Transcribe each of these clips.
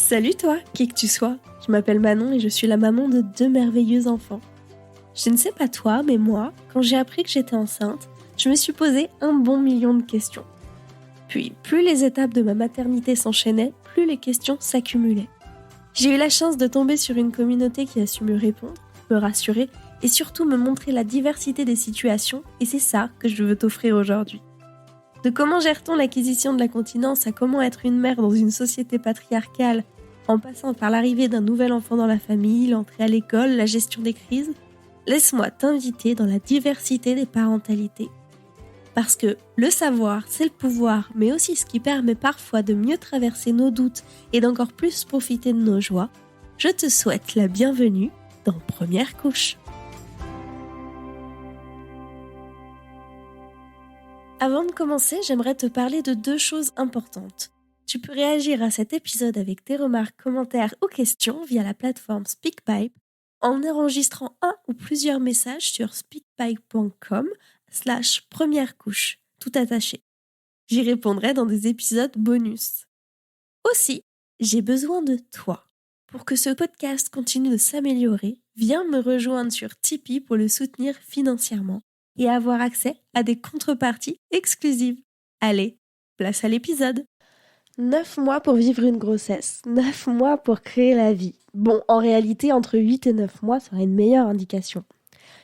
Salut toi, qui que tu sois. Je m'appelle Manon et je suis la maman de 2 merveilleux enfants. Je ne sais pas toi, mais moi, quand j'ai appris que j'étais enceinte, je me suis posé un bon million de questions. Puis, plus les étapes de ma maternité s'enchaînaient, plus les questions s'accumulaient. J'ai eu la chance de tomber sur une communauté qui a su me répondre, me rassurer et surtout me montrer la diversité des situations, et c'est ça que je veux t'offrir aujourd'hui. De comment gère-t-on l'acquisition de la continence à comment être une mère dans une société patriarcale, en passant par l'arrivée d'un nouvel enfant dans la famille, l'entrée à l'école, la gestion des crises, laisse-moi t'inviter dans la diversité des parentalités. Parce que le savoir, c'est le pouvoir, mais aussi ce qui permet parfois de mieux traverser nos doutes et d'encore plus profiter de nos joies. Je te souhaite la bienvenue dans Première Couche. Avant de commencer, j'aimerais te parler de 2 choses importantes. Tu peux réagir à cet épisode avec tes remarques, commentaires ou questions via la plateforme SpeakPipe en enregistrant un ou plusieurs messages sur speakpipe.com/première couche, tout attaché. J'y répondrai dans des épisodes bonus. Aussi, j'ai besoin de toi. Pour que ce podcast continue de s'améliorer, viens me rejoindre sur Tipeee pour le soutenir financièrement et avoir accès à des contreparties exclusives. Allez, place à l'épisode. 9 mois pour vivre une grossesse, 9 mois pour créer la vie. Bon, en réalité, entre 8 et 9 mois serait une meilleure indication.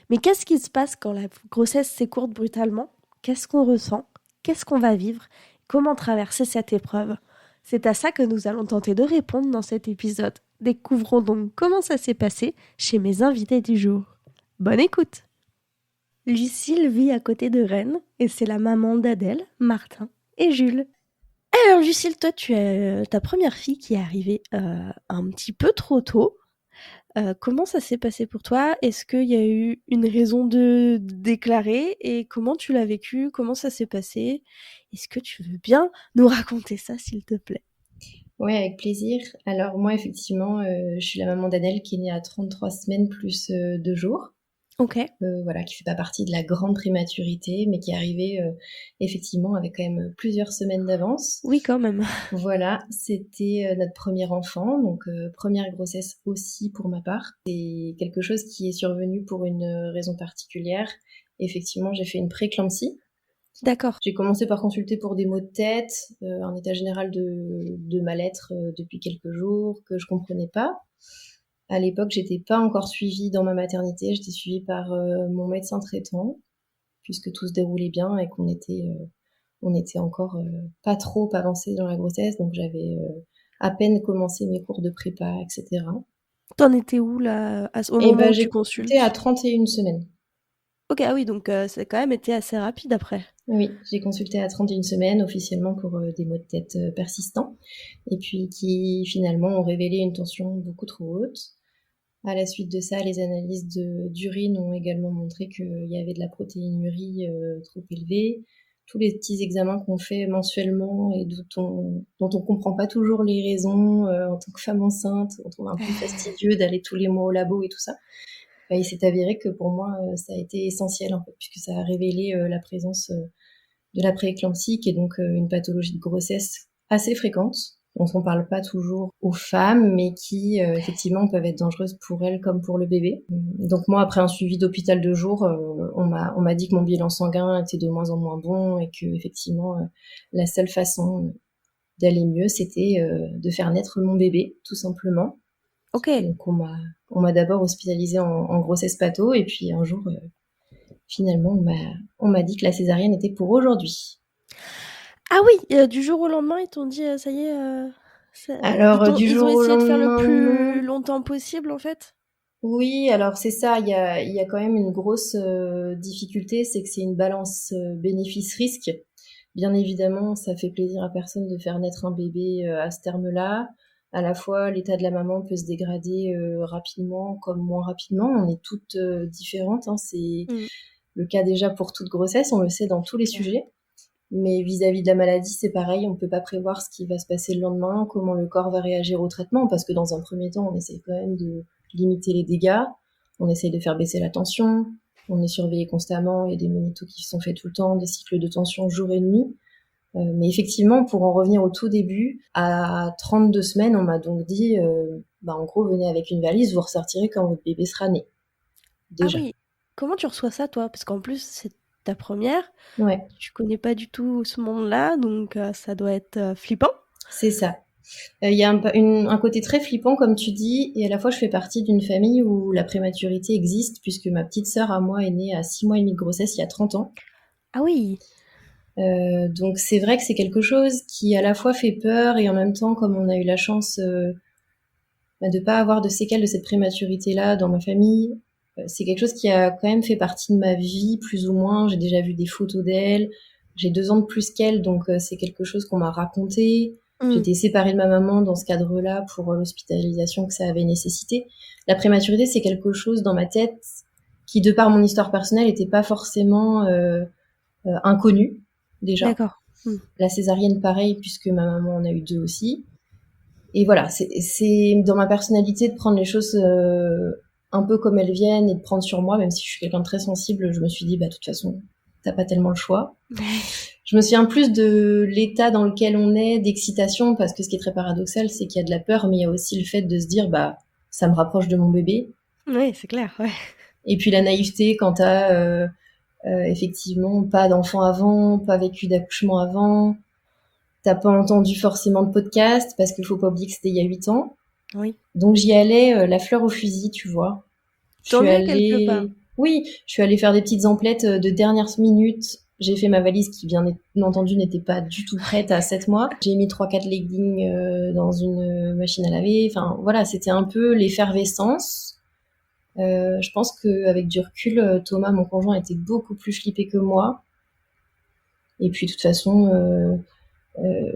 Mais qu'est-ce qui se passe quand la grossesse s'écourte brutalement ? Qu'est-ce qu'on ressent ? Qu'est-ce qu'on va vivre ? Comment traverser cette épreuve ? C'est à ça que nous allons tenter de répondre dans cet épisode. Découvrons donc comment ça s'est passé chez mes invités du jour. Bonne écoute ! Lucille vit à côté de Rennes et c'est la maman d'Adèle, Martin et Jules. Alors Lucille, toi tu as ta première fille qui est arrivée un petit peu trop tôt. Comment ça s'est passé pour toi ? Est-ce qu'il y a eu une raison de déclarer et comment tu l'as vécu ? Comment ça s'est passé ? Est-ce que tu veux bien nous raconter ça, s'il te plaît ? Oui, avec plaisir. Alors moi, effectivement, je suis la maman d'Adèle qui est née à 33 semaines plus 2 jours. Ok. Voilà, qui fait pas partie de la grande prématurité, mais qui est arrivée effectivement avec quand même plusieurs semaines d'avance. Oui, quand même. Voilà, c'était notre premier enfant, donc première grossesse aussi pour ma part. C'est quelque chose qui est survenu pour une raison particulière. Effectivement, j'ai fait une prééclampsie. D'accord. J'ai commencé par consulter pour des maux de tête, un état général de mal-être depuis quelques jours que je comprenais pas. À l'époque, j'étais pas encore suivie dans ma maternité, j'étais suivie par mon médecin traitant, puisque tout se déroulait bien et qu'on était encore pas trop avancé dans la grossesse, donc j'avais à peine commencé mes cours de prépa, etc. T'en étais où là au Et moment où j'ai tu consulté à consultes ? 31 semaines. Ok, ah oui, donc ça a quand même été assez rapide après. Oui, j'ai consulté à 31 semaines officiellement pour des maux de tête persistants et puis qui finalement ont révélé une tension beaucoup trop haute. À la suite de ça, les analyses d'urine ont également montré qu'il y avait de la protéinurie trop élevée. Tous les petits examens qu'on fait mensuellement et dont on comprend pas toujours les raisons en tant que femme enceinte, on trouve un peu fastidieux d'aller tous les mois au labo et tout ça. Bah, il s'est avéré que pour moi, ça a été essentiel en fait, puisque ça a révélé la présence de la prééclampsie, qui est donc une pathologie de grossesse assez fréquente, dont on parle pas toujours aux femmes, mais qui effectivement peuvent être dangereuses pour elles comme pour le bébé. Donc moi, après un suivi d'hôpital de jour, on m'a dit que mon bilan sanguin était de moins en moins bon et que effectivement la seule façon d'aller mieux, c'était de faire naître mon bébé, tout simplement. Ok. Donc on m'a d'abord hospitalisée en grossesse patho, et puis un jour, finalement, on m'a dit que la césarienne était pour aujourd'hui. Ah oui, du jour au lendemain, ils t'ont dit ça y est. Alors, du Ils ont jour au essayé de faire le lendemain, plus non. longtemps possible en fait. Oui, alors c'est ça, il y a quand même une grosse difficulté, c'est que c'est une balance bénéfice-risque. Bien évidemment, ça fait plaisir à personne de faire naître un bébé à ce terme-là. À la fois, l'état de la maman peut se dégrader rapidement comme moins rapidement. On est toutes différentes, hein. C'est le cas déjà pour toute grossesse, on le sait dans tous les sujets. Mais vis-à-vis de la maladie, c'est pareil, on peut pas prévoir ce qui va se passer le lendemain, comment le corps va réagir au traitement, parce que dans un premier temps, on essaie quand même de limiter les dégâts, on essaye de faire baisser la tension, on est surveillé constamment, il y a des monitos qui sont faits tout le temps, des cycles de tension jour et nuit. Mais effectivement, pour en revenir au tout début, à 32 semaines, on m'a donc dit, en gros, venez avec une valise, vous ressortirez quand votre bébé sera né. Ah Déjà. oui, comment tu reçois ça, toi? Parce qu'en plus, c'est ta première, Ouais, tu connais pas du tout ce monde-là, donc ça doit être flippant. c'est ça. Il y a un côté très flippant, comme tu dis, et à la fois, je fais partie d'une famille où la prématurité existe, puisque ma petite sœur à moi est née à 6 mois et demi de grossesse il y a 30 ans. Ah oui, Donc c'est vrai que c'est quelque chose qui à la fois fait peur et en même temps, comme on a eu la chance de pas avoir de séquelles de cette prématurité-là dans ma famille, c'est quelque chose qui a quand même fait partie de ma vie, plus ou moins. J'ai déjà vu des photos d'elle. J'ai 2 ans de plus qu'elle, donc c'est quelque chose qu'on m'a raconté. mmh, J'étais séparée de ma maman dans ce cadre-là pour l'hospitalisation que ça avait nécessité. La prématurité, c'est quelque chose dans ma tête qui, de par mon histoire personnelle, n'était pas forcément inconnu, déjà. d'accord. Mmh. La césarienne, pareil, puisque ma maman en a eu 2 aussi. Et voilà, c'est dans ma personnalité de prendre les choses un peu comme elles viennent et de prendre sur moi, même si je suis quelqu'un de très sensible, je me suis dit, de toute façon, t'as pas tellement le choix. Je me souviens plus de l'état dans lequel on est, d'excitation, parce que ce qui est très paradoxal, c'est qu'il y a de la peur, mais il y a aussi le fait de se dire, ça me rapproche de mon bébé. Oui, c'est clair, ouais. Et puis la naïveté quand t'as effectivement pas d'enfant avant, pas vécu d'accouchement avant, t'as pas entendu forcément de podcast, parce qu'il faut pas oublier que c'était il y a 8 ans. Oui. Donc j'y allais la fleur au fusil, tu vois. Je Tant suis mieux quelque part. allée, oui, je suis allée faire des petites emplettes de dernière minute. J'ai fait ma valise qui, bien entendu, n'était pas du tout prête à 7 mois. J'ai mis 3-4 leggings dans une machine à laver. Enfin, voilà, c'était un peu l'effervescence. Je pense qu'avec du recul, Thomas, mon conjoint, était beaucoup plus flippé que moi. Et puis, de toute façon,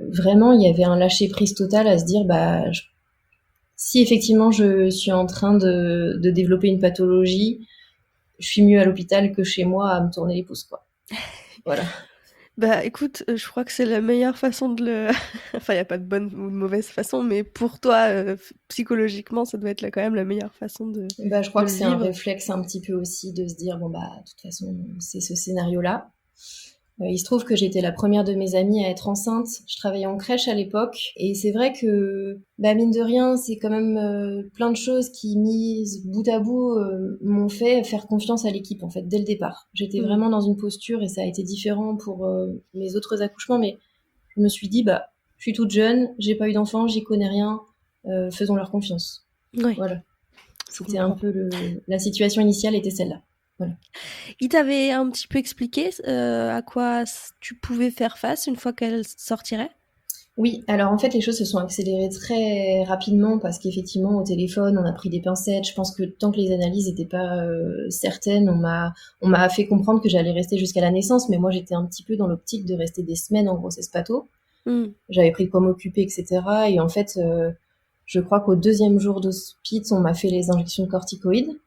vraiment, il y avait un lâcher-prise total à se dire, si effectivement je suis en train de développer une pathologie, je suis mieux à l'hôpital que chez moi à me tourner les pouces, quoi. Voilà. Bah écoute, je crois que c'est la meilleure façon de le enfin, il y a pas de bonne ou de mauvaise façon, mais pour toi, psychologiquement, ça doit être quand même la meilleure façon Je crois de que le c'est un vivre. réflexe un petit peu aussi de se dire, de toute façon, c'est ce scénario-là. Il se trouve que j'étais la première de mes amies à être enceinte. Je travaillais en crèche à l'époque. Et c'est vrai que, mine de rien, c'est quand même plein de choses qui, mises bout à bout, m'ont fait faire confiance à l'équipe, en fait, dès le départ. J'étais Mmh. vraiment dans une posture, et ça a été différent pour mes autres accouchements, mais je me suis dit, je suis toute jeune, j'ai pas eu d'enfant, j'y connais rien, faisons leur confiance. Ouais, Voilà. je C'était un comprends. peu la situation initiale était celle-là. Voilà. Il t'avait un petit peu expliqué, à quoi tu pouvais faire face une fois qu'elle sortirait? Oui, alors en fait, les choses se sont accélérées très rapidement parce qu'effectivement, au téléphone, on a pris des pincettes. Je pense que tant que les analyses n'étaient pas certaines, on m'a fait comprendre que j'allais rester jusqu'à la naissance, mais moi, j'étais un petit peu dans l'optique de rester des semaines en grossesse patho. Mmh. J'avais pris de quoi m'occuper, etc. Et en fait, je crois qu'au 2e jour d'hospice, on m'a fait les injections de corticoïdes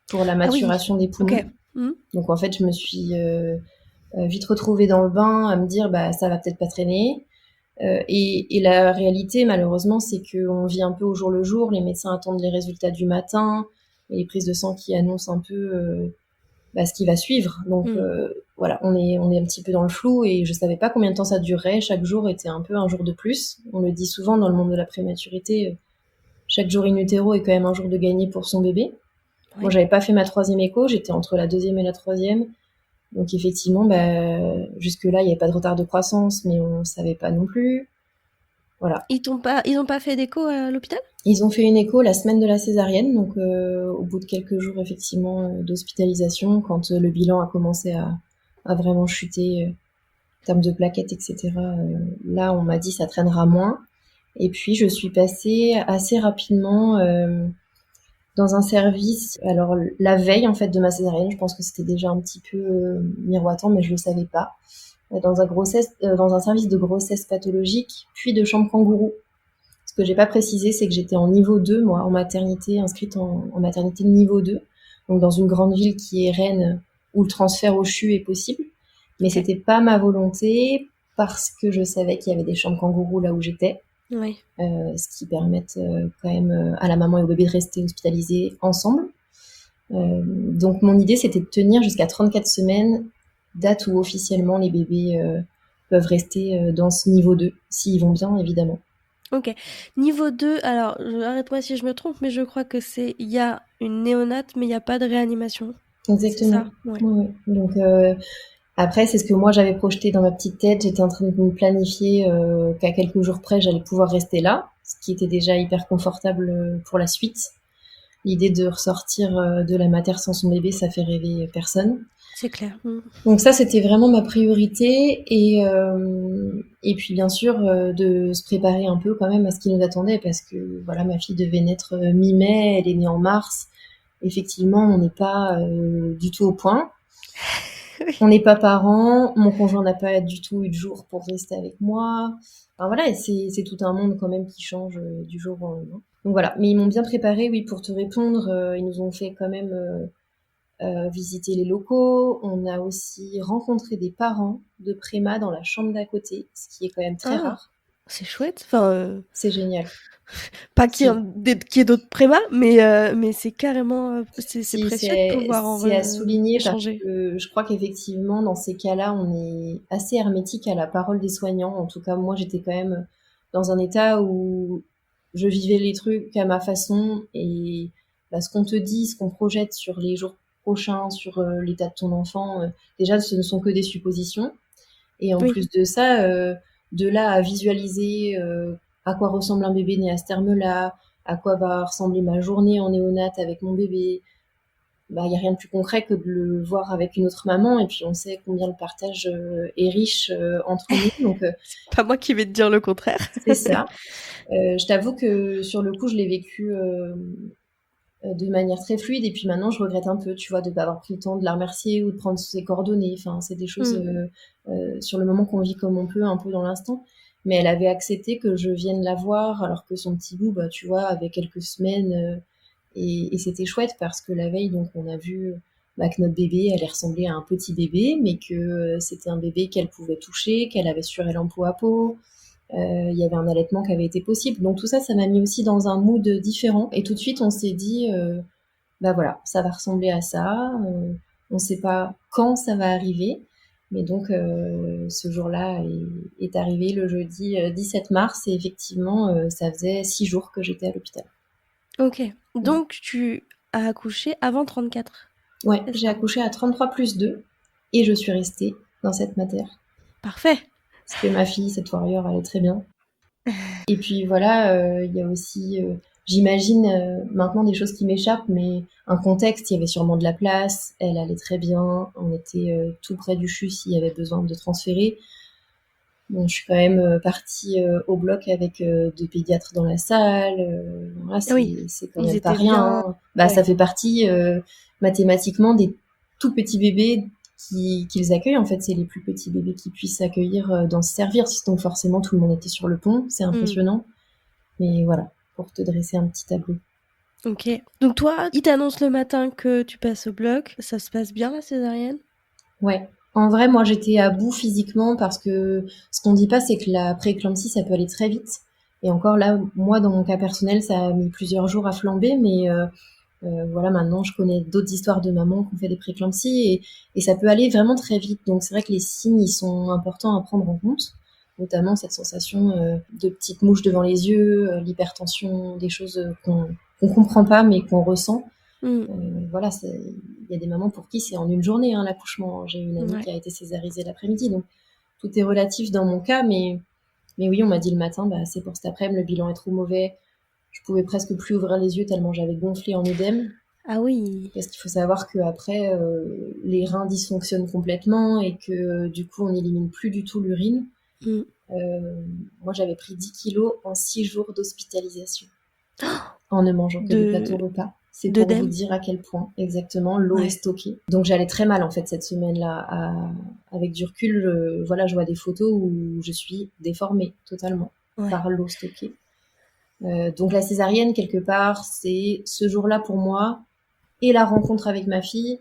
pour la Ah oui, maturation des OK. poumons. Mmh. Donc en fait, je me suis vite retrouvée dans le bain à me dire, ça va peut-être pas traîner. Et la réalité, malheureusement, c'est qu'on vit un peu au jour le jour. Les médecins attendent les résultats du matin et les prises de sang qui annoncent un peu ce qui va suivre. Donc Mmh. voilà, on est un petit peu dans le flou et je savais pas combien de temps ça durerait. Chaque jour était un peu un jour de plus. On le dit souvent dans le monde de la prématurité, chaque jour in utero est quand même un jour de gagné pour son bébé. Moi, Ouais. j'avais pas fait ma 3e écho, j'étais entre la 2e et la 3e. Donc effectivement, jusque-là, il n'y avait pas de retard de croissance, mais on ne savait pas non plus. Voilà. Ils ont pas fait d'écho à l'hôpital? Ils ont fait une écho la semaine de la césarienne, donc au bout de quelques jours effectivement d'hospitalisation, quand le bilan a commencé à vraiment chuter en termes de plaquettes, etc. Là, on m'a dit ça traînera moins. Et puis je suis passée assez rapidement dans un service. Alors la veille en fait de ma césarienne, je pense que c'était déjà un petit peu miroitant, mais je le savais pas. Dans un service de grossesse pathologique, puis de chambre kangourou. Ce que j'ai pas précisé, c'est que j'étais en niveau 2, moi, en maternité, inscrite en maternité de niveau 2, donc dans une grande ville qui est Rennes, où le transfert au CHU est possible. Mais OK. c'était pas ma volonté, parce que je savais qu'il y avait des chambres kangourous là où j'étais, Ouais. ce qui permettent quand même à la maman et au bébé de rester hospitalisés ensemble. Donc mon idée, c'était de tenir jusqu'à 34 semaines, date où officiellement les bébés peuvent rester dans ce niveau 2, s'ils vont bien, évidemment. Ok. Niveau 2, alors arrête-moi si je me trompe, mais je crois que il y a une néonate, mais il n'y a pas de réanimation. C'est Exactement. ça? Ouais. Ouais. Donc après, c'est ce que moi j'avais projeté dans ma petite tête. J'étais en train de me planifier qu'à quelques jours près, j'allais pouvoir rester là, ce qui était déjà hyper confortable pour la suite. L'idée de ressortir de la mater sans son bébé, ça fait rêver personne. C'est clair. Donc ça, c'était vraiment ma priorité. Et puis bien sûr, de se préparer un peu quand même à ce qui nous attendait, parce que voilà, ma fille devait naître mi-mai, elle est née en mars. Effectivement, on n'est pas du tout au point. On n'est pas parents, mon conjoint n'a pas du tout eu de jour pour rester avec moi. Enfin voilà, c'est tout un monde quand même qui change du jour au lendemain. Donc voilà, mais ils m'ont bien préparé, oui, pour te répondre. Ils nous ont fait quand même visiter les locaux. On a aussi rencontré des parents de préma dans la chambre d'à côté, ce qui est quand même très rare. C'est chouette. Enfin, c'est génial. Pas qu'il y ait d'autres prémas, mais c'est carrément c'est précieux de pouvoir c'est à souligner échanger. Parce que je crois qu'effectivement dans ces cas-là on est assez hermétique à la parole des soignants. En tout cas moi j'étais quand même dans un état où je vivais les trucs à ma façon, et ce qu'on te dit, ce qu'on projette sur les jours prochains, sur l'état de ton enfant, déjà ce ne sont que des suppositions, et en plus de ça, de là à visualiser à quoi ressemble un bébé né à ce terme-là, à quoi va ressembler ma journée en néonate avec mon bébé, il n'y a rien de plus concret que de le voir avec une autre maman, et puis on sait combien le partage est riche entre nous. Donc, c'est pas moi qui vais te dire le contraire. C'est ça. Je t'avoue que sur le coup, je l'ai vécu de manière très fluide, et puis maintenant je regrette un peu, tu vois, de ne pas avoir pris le temps de la remercier ou de prendre ses coordonnées. Enfin, c'est des choses sur le moment qu'on vit comme on peut, un peu dans l'instant. Mais elle avait accepté que je vienne la voir, alors que son petit bout, tu vois, avait quelques semaines, et c'était chouette parce que la veille, donc, on a vu que notre bébé allait ressembler à un petit bébé, mais que c'était un bébé qu'elle pouvait toucher, qu'elle avait sur elle en peau à peau. Il y avait un allaitement qui avait été possible. Donc tout ça, ça m'a mis aussi dans un mood différent. Et tout de suite, on s'est dit, voilà, ça va ressembler à ça. On ne sait pas quand ça va arriver. Mais donc, ce jour-là est arrivé le jeudi 17 mars. Et effectivement, ça faisait 6 jours que j'étais à l'hôpital. Ok. Donc, tu as accouché avant 34? Ouais, j'ai accouché à 33 plus 2. Et je suis restée dans cette mater. Parfait. Parce que ma fille, cette warrior, allait très bien. Et puis voilà, il y a aussi, j'imagine maintenant des choses qui m'échappent, mais un contexte, il y avait sûrement de la place, elle allait très bien, on était tout près du CHU s'il y avait besoin de transférer. Bon, je suis quand même partie au bloc avec 2 pédiatres dans la salle. Voilà, c'est quand même pas rien. Hein. Ça fait partie mathématiquement des tout petits bébés qu'ils accueillent. En fait, c'est les plus petits bébés qui puissent accueillir dans ce service. Donc forcément, tout le monde était sur le pont. C'est impressionnant. Mais voilà, pour te dresser un petit tableau. Ok. Donc toi, ils t'annoncent le matin que tu passes au bloc. Ça se passe bien, la césarienne? Ouais. En vrai, moi, j'étais à bout physiquement, parce que ce qu'on dit pas, c'est que la prééclampsie, ça peut aller très vite. Et encore là, moi, dans mon cas personnel, ça a mis plusieurs jours à flamber, mais voilà, maintenant, je connais d'autres histoires de mamans qui ont fait des prééclampsies, et ça peut aller vraiment très vite. Donc, c'est vrai que les signes, ils sont importants à prendre en compte, notamment cette sensation de petite mouche devant les yeux, l'hypertension, des choses qu'on comprend pas, mais qu'on ressent. Voilà, il y a des mamans pour qui c'est en une journée l'accouchement. J'ai une amie qui a été césarisée l'après-midi, donc tout est relatif dans mon cas, mais oui, on m'a dit le matin, c'est pour cet après-midi, le bilan est trop mauvais. Je pouvais presque plus ouvrir les yeux tellement j'avais gonflé en œdème. Ah oui. Parce qu'il faut savoir qu'après, les reins dysfonctionnent complètement, et que du coup, on n'élimine plus du tout l'urine. Moi, j'avais pris 10 kilos en 6 jours d'hospitalisation en ne mangeant que des plateaux repas. C'est pour vous dire à quel point exactement l'eau est stockée. Donc j'allais très mal en fait cette semaine-là. Avec du recul, voilà, je vois des photos où je suis déformée totalement par l'eau stockée. Donc la césarienne, quelque part, c'est ce jour-là pour moi, et la rencontre avec ma fille,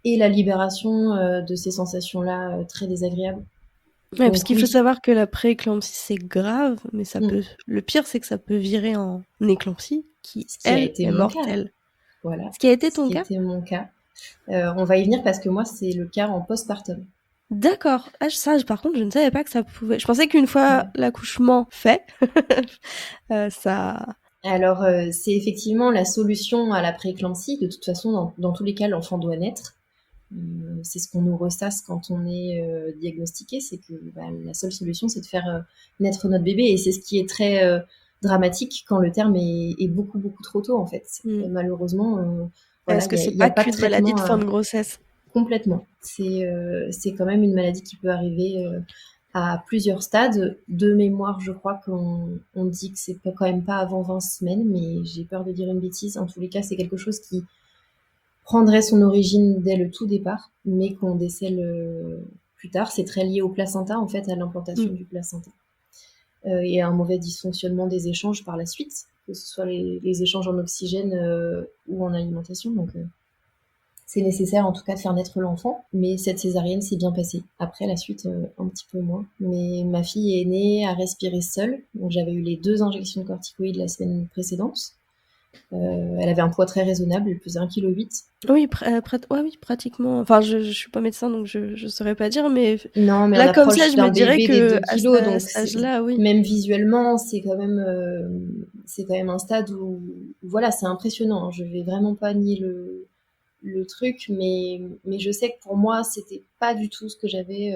et la libération de ces sensations-là très désagréables. Ouais, parce qu'il faut savoir que la prééclampsie, c'est grave, mais ça peut. Le pire, c'est que ça peut virer en éclampsie, qui elle est mortelle. Voilà. Ce qui a été ton cas? C'était mon cas. On va y venir parce que moi, c'est le cas en postpartum. D'accord. Ah, ça, par contre, je ne savais pas que ça pouvait. Je pensais qu'une fois Ouais. l'accouchement fait, ça. Alors, c'est effectivement la solution à la prééclampsie. De toute façon, dans tous les cas, l'enfant doit naître. C'est ce qu'on nous ressasse quand on est diagnostiqué, c'est que la seule solution, c'est de faire naître notre bébé. Et c'est ce qui est très dramatique quand le terme est beaucoup, beaucoup trop tôt, en fait. Malheureusement, voilà, Est-ce que c'est il y a pas pas de qu'une maladie traitement de fin de grossesse? complètement. C'est quand même une maladie qui peut arriver à plusieurs stades. De mémoire, je crois qu'on dit que c'est quand même pas avant 20 semaines, mais j'ai peur de dire une bêtise. En tous les cas, c'est quelque chose qui prendrait son origine dès le tout départ, mais qu'on décèle plus tard. C'est très lié au placenta, en fait, à l'implantation du placenta. Et à un mauvais dysfonctionnement des échanges par la suite, que ce soit les échanges en oxygène ou en alimentation. Donc, c'est nécessaire en tout cas de faire naître l'enfant, mais cette césarienne s'est bien passée. Après, la suite, un petit peu moins. Mais ma fille est née à respirer seule, donc j'avais eu les 2 injections de corticoïdes la semaine précédente. Elle avait un poids très raisonnable, elle pesait 1,8 kg. Oui, ouais, oui, pratiquement. Enfin, je suis pas médecin, donc je saurais pas dire, mais Non, mais on là, comme ça, approche je me d'un dirais bébé des que 2 à kilos, donc cet âge-là, oui. même visuellement, c'est quand même un stade où voilà, c'est impressionnant, hein. Je vais vraiment pas nier le truc, mais je sais que pour moi, c'était pas du tout ce que j'avais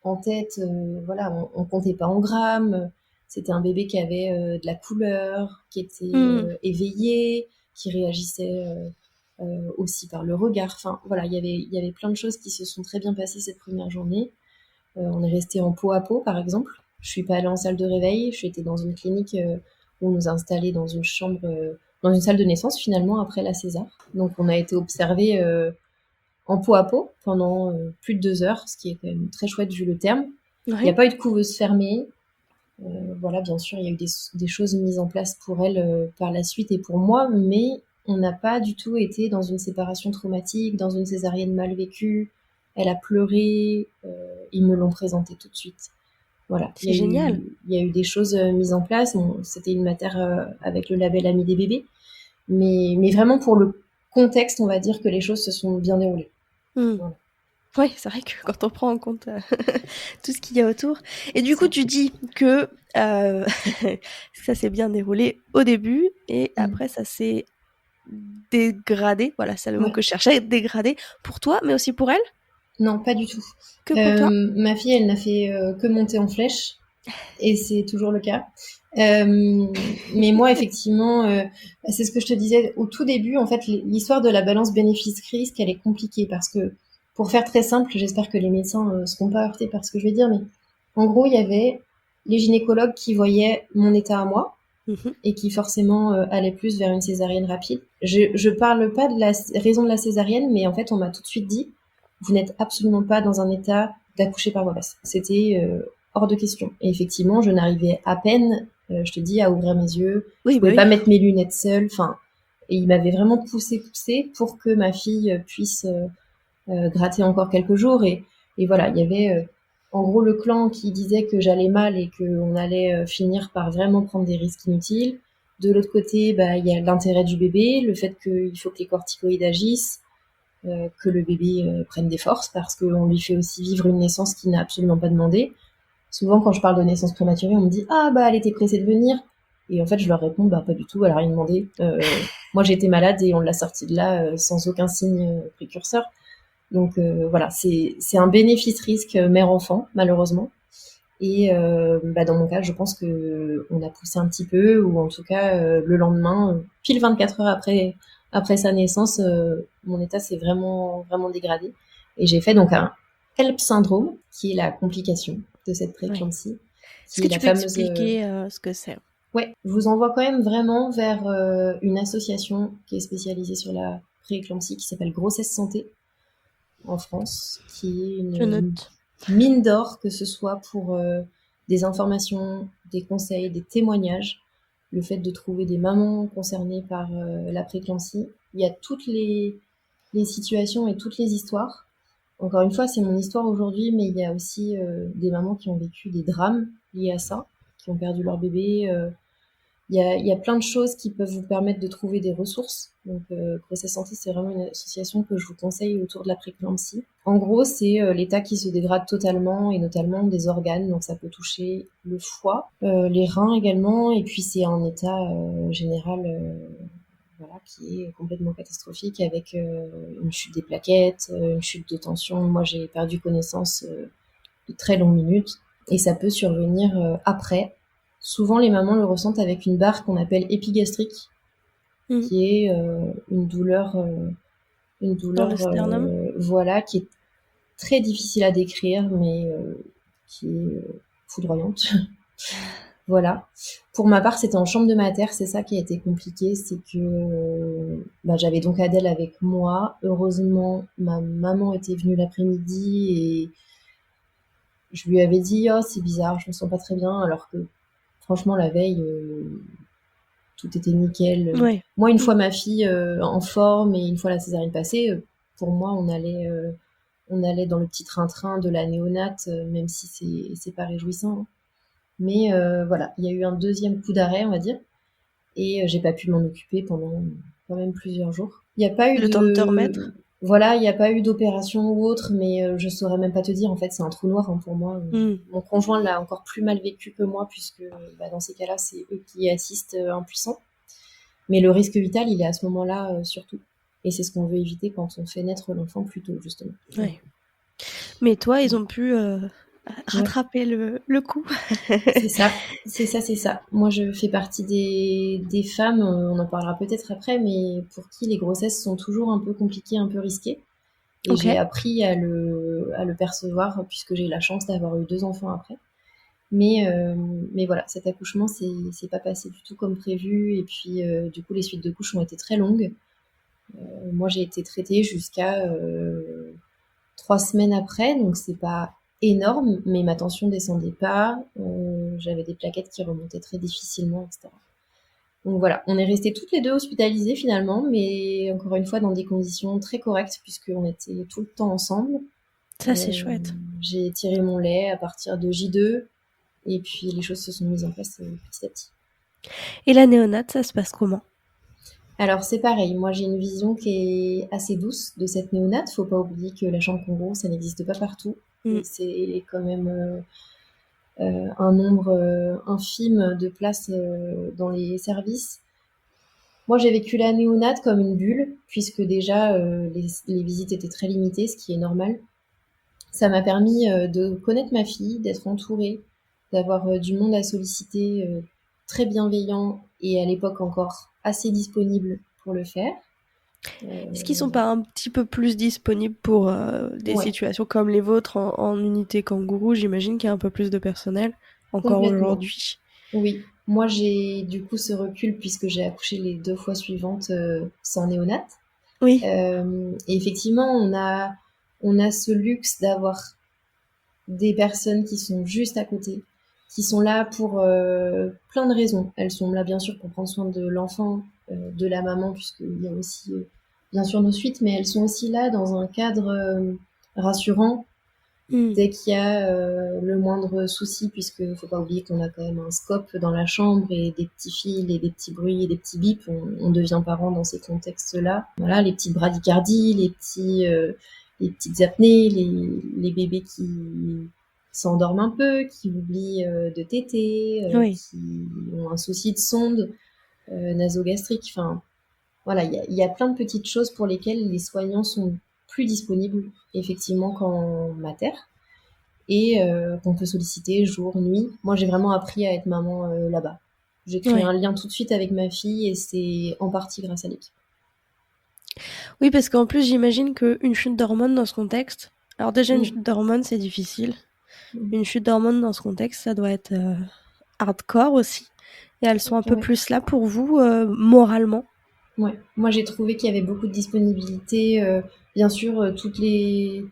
en tête. Voilà, on comptait pas en grammes. C'était un bébé qui avait de la couleur, qui était éveillé, qui réagissait aussi par le regard. Enfin, voilà, il y avait plein de choses qui se sont très bien passées cette première journée. On est resté en peau à peau, par exemple. Je suis pas allée en salle de réveil. Je suis dans une clinique où on nous a installés dans une chambre, dans une salle de naissance finalement après la césar. Donc on a été observés en peau à peau pendant plus de 2 heures, ce qui est quand même très chouette vu le terme. Il n'y a Oui. pas eu de couveuse fermée. Voilà, bien sûr, il y a eu des choses mises en place pour elle par la suite et pour moi, mais on n'a pas du tout été dans une séparation traumatique, dans une césarienne mal vécue. Elle a pleuré, ils me l'ont présenté tout de suite. Voilà, C'est génial. il y a eu des choses mises en place. Bon, c'était une matière avec le label Ami des bébés, mais vraiment pour le contexte, on va dire que les choses se sont bien déroulées. Voilà. Oui, c'est vrai que quand on prend en compte tout ce qu'il y a autour. Et du coup, tu dis que ça s'est bien déroulé au début et après, ça s'est dégradé. Voilà, c'est le mot Ouais. que je cherchais, dégradé pour toi, mais aussi pour elle? Non, pas du tout. Que pour toi? Ma fille, elle n'a fait que monter en flèche, et c'est toujours le cas. Mais moi, effectivement, c'est ce que je te disais au tout début. En fait, l'histoire de la balance bénéfice-risque, elle est compliquée parce que, pour faire très simple, j'espère que les médecins ne seront pas heurtés par ce que je vais dire, mais en gros, il y avait les gynécologues qui voyaient mon état à moi et qui forcément allaient plus vers une césarienne rapide. Je parle pas de la raison de la césarienne, mais en fait, on m'a tout de suite dit, vous n'êtes absolument pas dans un état d'accoucher par voie basse. C'était hors de question. Et effectivement, je n'arrivais à peine, je te dis, à ouvrir mes yeux. Je pouvais pas mettre mes lunettes seule. Enfin, et il m'avait vraiment poussé pour que ma fille puisse gratter encore quelques jours. Et voilà, il y avait en gros le clan qui disait que j'allais mal et qu'on allait finir par vraiment prendre des risques inutiles. De l'autre côté, il y a l'intérêt du bébé, le fait qu'il faut que les corticoïdes agissent, que le bébé prenne des forces parce qu'on lui fait aussi vivre une naissance qu'il n'a absolument pas demandé. Souvent, quand je parle de naissance prématurée, on me dit ah elle était pressée de venir. Et en fait, je leur réponds pas du tout, elle a rien demandé. Moi, j'étais malade et on l'a sortie de là sans aucun signe précurseur. Donc voilà, c'est un bénéfice-risque mère-enfant, malheureusement. Et dans mon cas, je pense que on a poussé un petit peu, ou en tout cas le lendemain, pile 24 heures après sa naissance, mon état s'est vraiment vraiment dégradé. Et j'ai fait donc un HELP syndrome, qui est la complication de cette prééclampsie, Est-ce qui que est tu la peux fameuse. expliquer ce que c'est? Ouais, je vous envoie quand même vraiment vers une association qui est spécialisée sur la prééclampsie, qui s'appelle Grossesse Santé en France, qui est Je une note. mine d'or, que ce soit pour des informations, des conseils, des témoignages, le fait de trouver des mamans concernées par la prééclampsie. Il y a toutes les situations et toutes les histoires. Encore une fois, c'est mon histoire aujourd'hui, mais il y a aussi des mamans qui ont vécu des drames liés à ça, qui ont perdu leur bébé, il y a plein de choses qui peuvent vous permettre de trouver des ressources. Donc, Grossesse Santé, c'est vraiment une association que je vous conseille autour de la préclampsie. En gros, c'est l'état qui se dégrade totalement et notamment des organes. Donc, ça peut toucher le foie, les reins également. Et puis, c'est un état général voilà, qui est complètement catastrophique avec une chute des plaquettes, une chute de tension. Moi, j'ai perdu connaissance de très longues minutes et ça peut survenir après. Souvent, les mamans le ressentent avec une barre qu'on appelle épigastrique, qui est une douleur, Dans le sternum. voilà, qui est très difficile à décrire, mais qui est foudroyante. Voilà. Pour ma part, c'était en chambre de mater, c'est ça qui a été compliqué, c'est que j'avais donc Adèle avec moi. Heureusement, ma maman était venue l'après-midi et je lui avais dit oh c'est bizarre, je me sens pas très bien, alors que franchement la veille tout était nickel. Ouais. Moi une fois ma fille en forme et une fois la césarienne passée, pour moi on allait dans le petit train-train de la néonate, même si c'est pas réjouissant. Hein. Mais voilà, il y a eu un deuxième coup d'arrêt, on va dire, et j'ai pas pu m'en occuper pendant quand même plusieurs jours. Il n'y a pas eu Le temps de te remettre. voilà, il n'y a pas eu d'opération ou autre, mais je saurais même pas te dire. En fait, c'est un trou noir hein, pour moi. Mon conjoint l'a encore plus mal vécu que moi, puisque dans ces cas-là, c'est eux qui assistent impuissants. Mais le risque vital, il est à ce moment-là surtout. Et c'est ce qu'on veut éviter quand on fait naître l'enfant plus tôt, justement. Ouais. Mais toi, ils ont pu rattraper le coup. C'est ça, c'est ça, c'est ça. Moi, je fais partie des femmes, on en parlera peut-être après, mais pour qui les grossesses sont toujours un peu compliquées, un peu risquées. Et Ok. j'ai appris à le percevoir puisque j'ai eu la chance d'avoir eu 2 enfants après. Mais voilà, cet accouchement, c'est pas passé du tout comme prévu. Et puis, du coup, les suites de couches ont été très longues. Moi, j'ai été traitée jusqu'à 3 semaines après, donc c'est pas énorme, mais ma tension descendait pas. J'avais des plaquettes qui remontaient très difficilement, etc. Donc voilà, on est restés toutes les deux hospitalisées finalement, mais encore une fois dans des conditions très correctes puisqu'on était tout le temps ensemble. Ça, c'est chouette. J'ai tiré mon lait à partir de J2 et puis les choses se sont mises en place petit à petit. Et la néonate, ça se passe comment? Alors c'est pareil, moi j'ai une vision qui est assez douce de cette néonate. Faut pas oublier que la chambre Congo, ça n'existe pas partout. Et c'est quand même un nombre infime de places dans les services. Moi, j'ai vécu la néonate comme une bulle, puisque déjà les visites étaient très limitées, ce qui est normal. Ça m'a permis de connaître ma fille, d'être entourée, d'avoir du monde à solliciter, très bienveillant et à l'époque encore assez disponible pour le faire. Est-ce qu'ils sont pas un petit peu plus disponibles pour des Ouais, situations comme les vôtres en unité kangourou? J'imagine qu'il y a un peu plus de personnel encore complètement. aujourd'hui. Oui, moi j'ai du coup ce recul puisque j'ai accouché les 2 fois suivantes sans néonate. Oui. Et effectivement, on a ce luxe d'avoir des personnes qui sont juste à côté, qui sont là pour plein de raisons. Elles sont là bien sûr pour prendre soin de l'enfant, de la maman, puisqu'il y a aussi bien sûr nos suites, mais elles sont aussi là dans un cadre rassurant dès qu'il y a le moindre souci, puisque faut pas oublier qu'on a quand même un scope dans la chambre et des petits fils et des petits bruits et des petits bips. On devient parent dans ces contextes-là. Voilà, les petites bradycardies, les petites apnées, les bébés qui s'endorment un peu, qui oublient de téter, Oui. qui ont un souci de sonde nasogastrique. Enfin, voilà, il y a plein de petites choses pour lesquelles les soignants sont plus disponibles effectivement qu'en mater et qu'on peut solliciter jour, nuit. Moi, j'ai vraiment appris à être maman là-bas. J'ai créé un lien tout de suite avec ma fille et c'est en partie grâce à l'équipe. Oui, parce qu'en plus, j'imagine qu'une chute d'hormones dans ce contexte... Alors déjà, une Mm. chute d'hormones, c'est difficile. Mm. Une chute d'hormones dans ce contexte, ça doit être hardcore aussi. Et elles sont un peu Ouais. plus là pour vous, moralement. Ouais. Moi, j'ai trouvé qu'il y avait beaucoup de disponibilité. Bien sûr, toutes les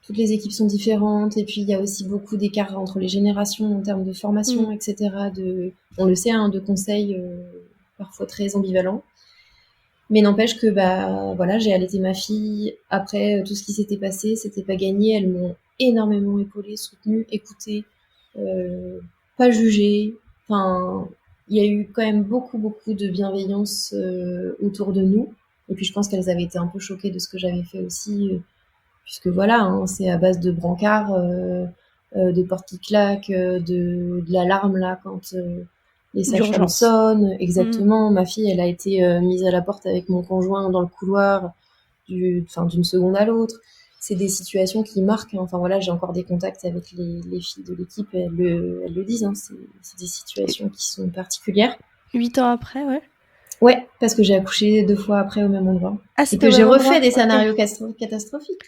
équipes sont différentes. Et puis, il y a aussi beaucoup d'écart entre les générations en termes de formation, etc. On le sait, hein, de conseils parfois très ambivalents. Mais n'empêche que voilà, j'ai allaité ma fille. Après tout ce qui s'était passé, c'était pas gagné. Elles m'ont énormément épaulée, soutenue, écoutée, pas jugée. Enfin, il y a eu quand même beaucoup de bienveillance autour de nous. Et puis je pense qu'elles avaient été un peu choquées de ce que j'avais fait aussi, puisque voilà, hein, c'est à base de brancards, de portes qui claquent, de l'alarme là quand les sages-femmes D'urgence. sonnent. Exactement. Ma fille, elle a été mise à la porte avec mon conjoint dans le couloir d'une seconde à l'autre. C'est des situations qui marquent. Hein. Enfin voilà, j'ai encore des contacts avec les filles de l'équipe, elles le disent. Hein. C'est des situations qui sont particulières. 8 ans après, ouais. Ouais, parce que j'ai accouché 2 fois après au même endroit. Ah, Et c'était que au j'ai même refait endroit. des Ok. scénarios catastrophiques.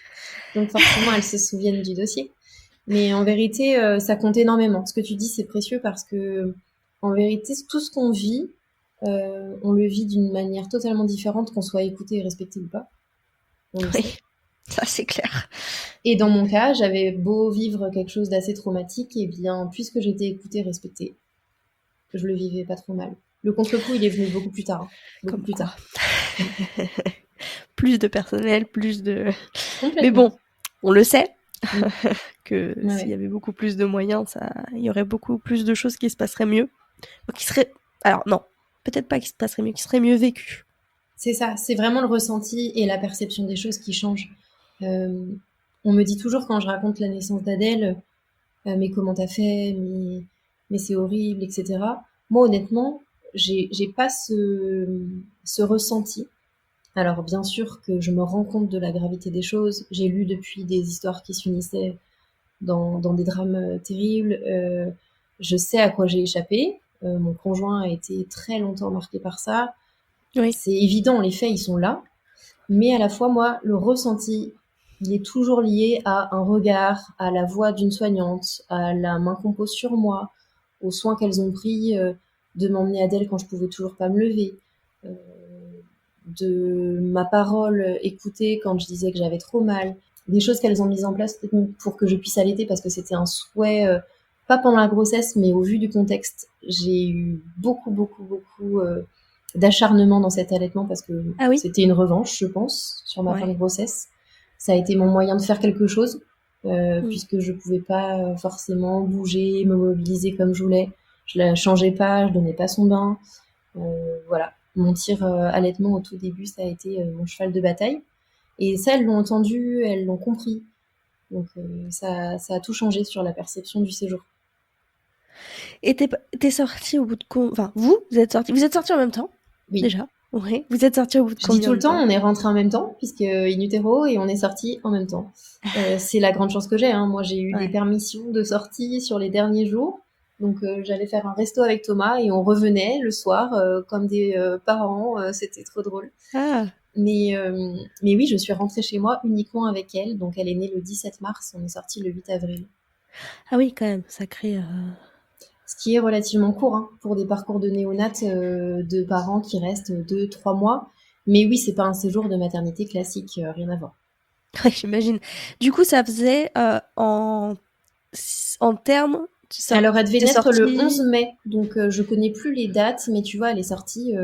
Donc forcément, elles se souviennent du dossier. Mais en vérité, ça compte énormément. Ce que tu dis, c'est précieux parce que, en vérité, tout ce qu'on vit, on le vit d'une manière totalement différente, qu'on soit écouté et respecté ou pas. On le sait. Oui, ça c'est clair. Et dans mon cas, j'avais beau vivre quelque chose d'assez traumatique, et bien, puisque j'étais écoutée et respectée, je le vivais pas trop mal. Le contre-coup, il est venu beaucoup plus tard. Beaucoup Comme plus quoi. tard. Plus de personnel, plus de... Complètement. Mais bon, on le sait, Mm. que Ouais, s'il y ouais. avait beaucoup plus de moyens, il y aurait beaucoup plus de choses qui se passeraient mieux. Qui seraient... Alors non, peut-être pas qui se passeraient mieux, qui seraient mieux vécues. C'est ça, c'est vraiment le ressenti et la perception des choses qui changent. On me dit toujours quand je raconte la naissance d'Adèle, mais comment t'as fait, mais c'est horrible, etc. Moi, honnêtement, j'ai pas ce ressenti. Alors, bien sûr que je me rends compte de la gravité des choses. J'ai lu depuis des histoires qui s'unissaient dans des drames terribles. Je sais à quoi j'ai échappé. Mon conjoint a été très longtemps marqué par ça. Oui. C'est évident, les faits, ils sont là. Mais à la fois, moi, le ressenti, il est toujours lié à un regard, à la voix d'une soignante, à la main qu'on pose sur moi, aux soins qu'elles ont pris de m'emmener à d'elle quand je pouvais toujours pas me lever, euh, de ma parole écoutée quand je disais que j'avais trop mal, des choses qu'elles ont mises en place pour que je puisse allaiter parce que c'était un souhait, pas pendant la grossesse, mais au vu du contexte. J'ai eu beaucoup d'acharnement dans cet allaitement parce que Ah oui. c'était une revanche, je pense, sur ma fin de grossesse. Ça a été mon moyen de faire quelque chose, puisque je pouvais pas forcément bouger, me mobiliser comme je voulais. Je la changeais pas, je donnais pas son bain. Voilà. Mon tir allaitement au tout début, ça a été mon cheval de bataille. Et ça, elles l'ont entendu, elles l'ont compris. Donc ça a tout changé sur la perception du séjour. Et t'es sortie au bout de enfin, vous êtes sortis en même temps, Oui. déjà. Oui. Vous êtes sortis au bout de combien de temps ? Je dis tout le temps, on est rentrés en même temps, puisque in utero, et on est sortis en même temps. C'est la grande chance que j'ai. Hein. Moi, j'ai eu des permissions de sortie sur les derniers jours. Donc, j'allais faire un resto avec Thomas et on revenait le soir comme des parents. C'était trop drôle. Ah. Mais oui, je suis rentrée chez moi uniquement avec elle. Donc, elle est née le 17 mars. On est sortis le 8 avril. Ah oui, quand même, sacré... Ce qui est relativement court hein, pour des parcours de néonates de parents qui restent 2-3 mois. Mais oui, c'est pas un séjour de maternité classique, rien à voir. Ouais, j'imagine. Du coup, ça faisait en termes... Alors, elle devait naître le 11 mai, donc je connais plus les dates, mais tu vois, elle est sortie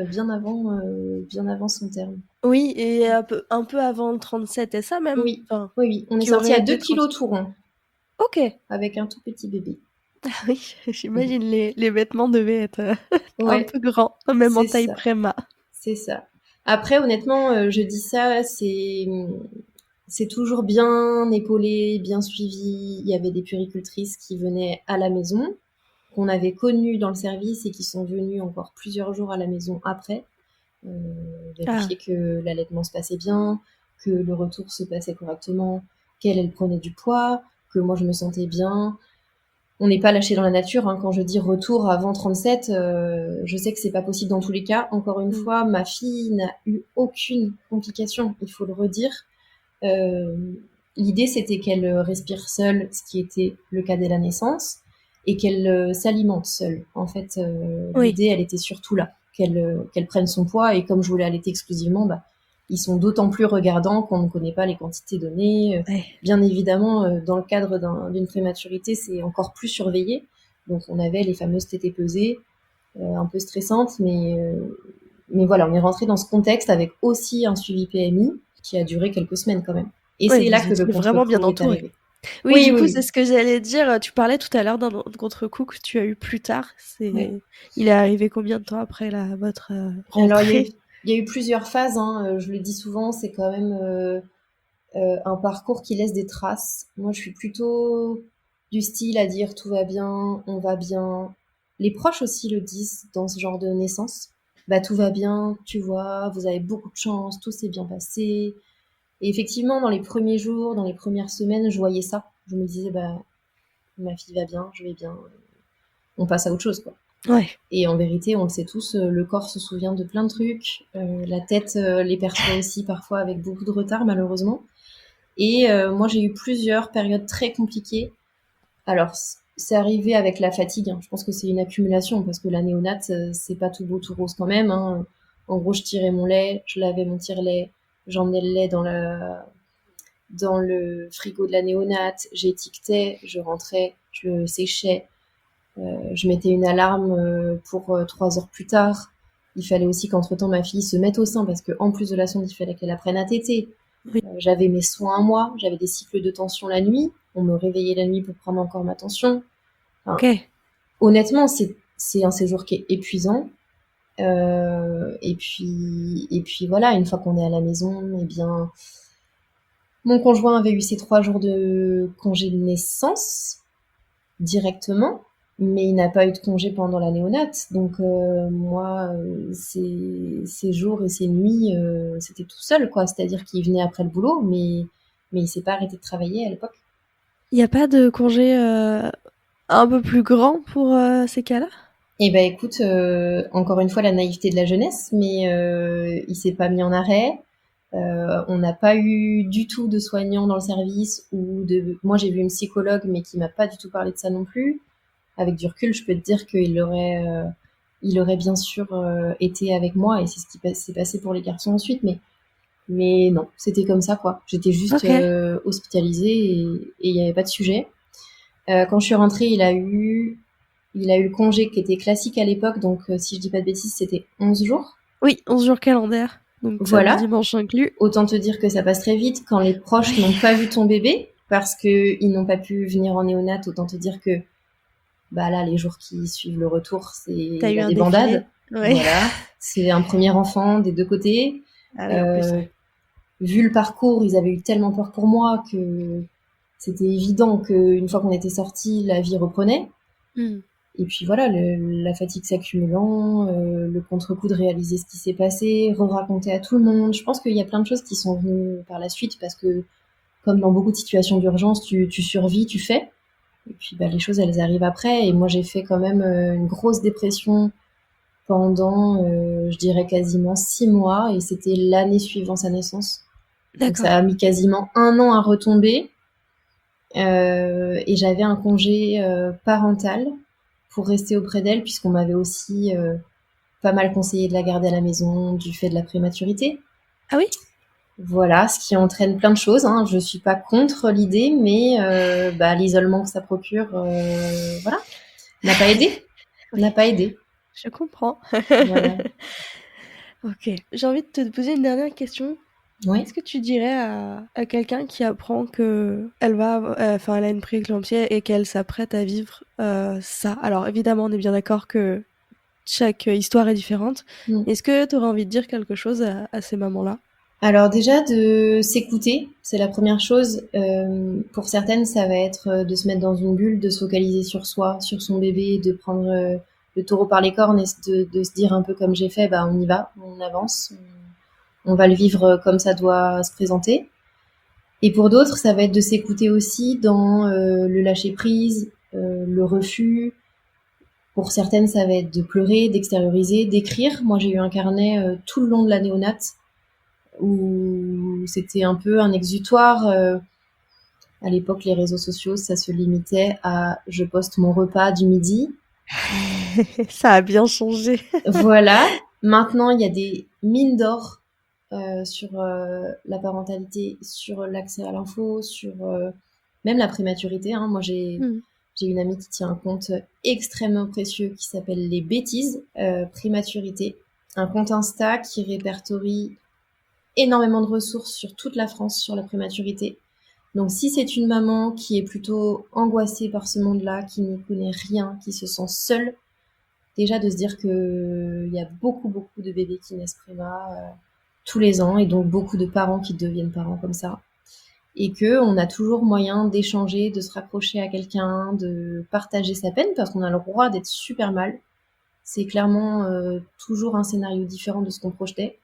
bien avant son terme. Oui, et un peu avant le 37, et ça même. Oui, enfin, oui. On est sorti à 2 kilos tout rond. Ok. Avec un tout petit bébé. Ah oui, j'imagine les vêtements devaient être un Ouais, peu grands, même en taille ça. préma. C'est ça. Après, honnêtement, je dis ça, c'est toujours bien épaulé, bien suivi. Il y avait des puéricultrices qui venaient à la maison, qu'on avait connues dans le service et qui sont venues encore plusieurs jours à la maison après, vérifier que l'allaitement se passait bien, que le retour se passait correctement, qu'elle prenait du poids, que moi je me sentais bien. On n'est pas lâché dans la nature. Hein. Quand je dis retour avant 37, je sais que c'est pas possible dans tous les cas. Encore une fois, ma fille n'a eu aucune complication, il faut le redire. L'idée, c'était qu'elle respire seule, ce qui était le cas dès la naissance, et qu'elle s'alimente seule. En fait, l'idée, elle était surtout là, qu'elle prenne son poids. Et comme je voulais allaiter exclusivement, ils sont d'autant plus regardants qu'on ne connaît pas les quantités données. Bien évidemment, dans le cadre d'une prématurité, c'est encore plus surveillé. Donc, on avait les fameuses tétées pesées, un peu stressantes, mais voilà, on est rentré dans ce contexte avec aussi un suivi PMI qui a duré quelques semaines quand même. Et c'est là que le contre-coup est arrivé. Oui, Oui, du oui, coup, c'est oui. ce que j'allais dire. Tu parlais tout à l'heure d'un contre-coup que tu as eu plus tard. Ouais. Il est arrivé combien de temps après votre Alors, rentrée? il y a eu plusieurs phases, hein. Je le dis souvent, c'est quand même un parcours qui laisse des traces. Moi, je suis plutôt du style à dire tout va bien, on va bien. Les proches aussi le disent dans ce genre de naissance. Bah, tout va bien, tu vois, vous avez beaucoup de chance, tout s'est bien passé. Et effectivement, dans les premiers jours, dans les premières semaines, je voyais ça. Je me disais, bah, ma fille va bien, je vais bien, on passe à autre chose, quoi. Ouais. Et en vérité, on le sait tous, le corps se souvient de plein de trucs, la tête les perçoit aussi parfois avec beaucoup de retard, malheureusement. Et moi, j'ai eu plusieurs périodes très compliquées. Alors, c'est arrivé avec la fatigue, hein. Je pense que c'est une accumulation parce que la néonate, c'est pas tout beau, tout rose quand même, hein. En gros, je tirais mon lait, je lavais mon tire-lait, j'emmenais le lait dans le frigo de la néonate, j'étiquetais, je rentrais, je le séchais, je mettais une alarme pour 3 heures plus tard. Il fallait aussi qu'entre-temps ma fille se mette au sein parce qu'en plus de la sonde, il fallait qu'elle apprenne à téter. Oui. J'avais mes soins à moi, j'avais des cycles de tension la nuit. On me réveillait la nuit pour prendre encore ma tension. Enfin, Ok. honnêtement, c'est un séjour qui est épuisant. Et puis voilà, une fois qu'on est à la maison, eh bien, mon conjoint avait eu ses 3 jours de congé de naissance directement, mais il n'a pas eu de congé pendant la néonate. Donc moi, ces jours et ces nuits, c'était tout seul, quoi. C'est-à-dire qu'il venait après le boulot, mais il s'est pas arrêté de travailler à l'époque. Il n'y a pas de congé un peu plus grand pour ces cas-là? Et ben écoute, encore une fois la naïveté de la jeunesse, mais il s'est pas mis en arrêt. On n'a pas eu du tout de soignants dans le service ou de. Moi j'ai vu une psychologue, mais qui m'a pas du tout parlé de ça non plus. Avec du recul, je peux te dire il aurait bien sûr été avec moi, et c'est ce qui s'est passé pour les garçons ensuite. Mais non, c'était comme ça, quoi. J'étais juste Ok. hospitalisée et il n'y avait pas de sujet. Quand je suis rentrée, il a eu le congé qui était classique à l'époque, donc si je dis pas de bêtises, c'était 11 jours. Oui, 11 jours calendaire. Donc samedi, Voilà. dimanche inclus. Autant te dire que ça passe très vite quand les proches n'ont Ouais. pas vu ton bébé parce qu'ils n'ont pas pu venir en néonat. Autant te dire que bah là, les jours qui suivent le retour, T'as c'est eu la un défilé? débandade. Ouais. Voilà. C'est un premier enfant des deux côtés. Ah oui, en plus, Euh, ouais. Vu le parcours, ils avaient eu tellement peur pour moi que c'était évident qu'une fois qu'on était sortis, la vie reprenait. Hmm. Et puis voilà, la fatigue s'accumulant, le contre-coup de réaliser ce qui s'est passé, re-raconter à tout le monde. Je pense qu'il y a plein de choses qui sont venues par la suite parce que, comme dans beaucoup de situations d'urgence, tu survis, tu fais. Et puis bah, les choses, elles arrivent après. Et moi, j'ai fait quand même une grosse dépression pendant, je dirais, quasiment 6 mois. Et c'était l'année suivant sa naissance. Donc ça D'accord. a mis quasiment 1 an à retomber. Et j'avais un congé parental pour rester auprès d'elle, puisqu'on m'avait aussi pas mal conseillé de la garder à la maison du fait de la prématurité. Ah oui? Voilà, ce qui entraîne plein de choses, hein. Je suis pas contre l'idée, mais bah, l'isolement que ça procure, voilà, n'a pas aidé. Oui, N'a pas aidé. je comprends. Voilà. Ok. J'ai envie de te poser une dernière question. Oui. Qu'est-ce que tu dirais à quelqu'un qui apprend que elle a une prééclampsie et qu'elle s'apprête à vivre ça? Alors évidemment, on est bien d'accord que chaque histoire est différente. Mm. Est-ce que tu aurais envie de dire quelque chose à ces mamans-là? Alors déjà de s'écouter, c'est la première chose. Pour certaines, ça va être de se mettre dans une bulle, de se focaliser sur soi, sur son bébé, de prendre le taureau par les cornes et de se dire un peu comme j'ai fait, bah on y va, on avance, on va le vivre comme ça doit se présenter. Et pour d'autres, ça va être de s'écouter aussi dans le lâcher prise, le refus. Pour certaines, ça va être de pleurer, d'extérioriser, d'écrire. Moi, j'ai eu un carnet tout le long de la néonate où c'était un peu un exutoire. À l'époque, les réseaux sociaux, ça se limitait à je poste mon repas du midi. Ça a bien changé. Voilà. Maintenant, il y a des mines d'or sur la parentalité, sur l'accès à l'info, sur même la prématurité, hein. Moi, Hmm. j'ai une amie qui tient un compte extrêmement précieux qui s'appelle Les Bêtises Prématurité. Un compte Insta qui répertorie énormément de ressources sur toute la France sur la prématurité. Donc si c'est une maman qui est plutôt angoissée par ce monde-là, qui n'y connaît rien, qui se sent seule, déjà de se dire qu'il y a beaucoup, beaucoup de bébés qui naissent préma tous les ans, et donc beaucoup de parents qui deviennent parents comme ça. Et qu'on a toujours moyen d'échanger, de se raccrocher à quelqu'un, de partager sa peine, parce qu'on a le droit d'être super mal. C'est clairement toujours un scénario différent de ce qu'on projetait.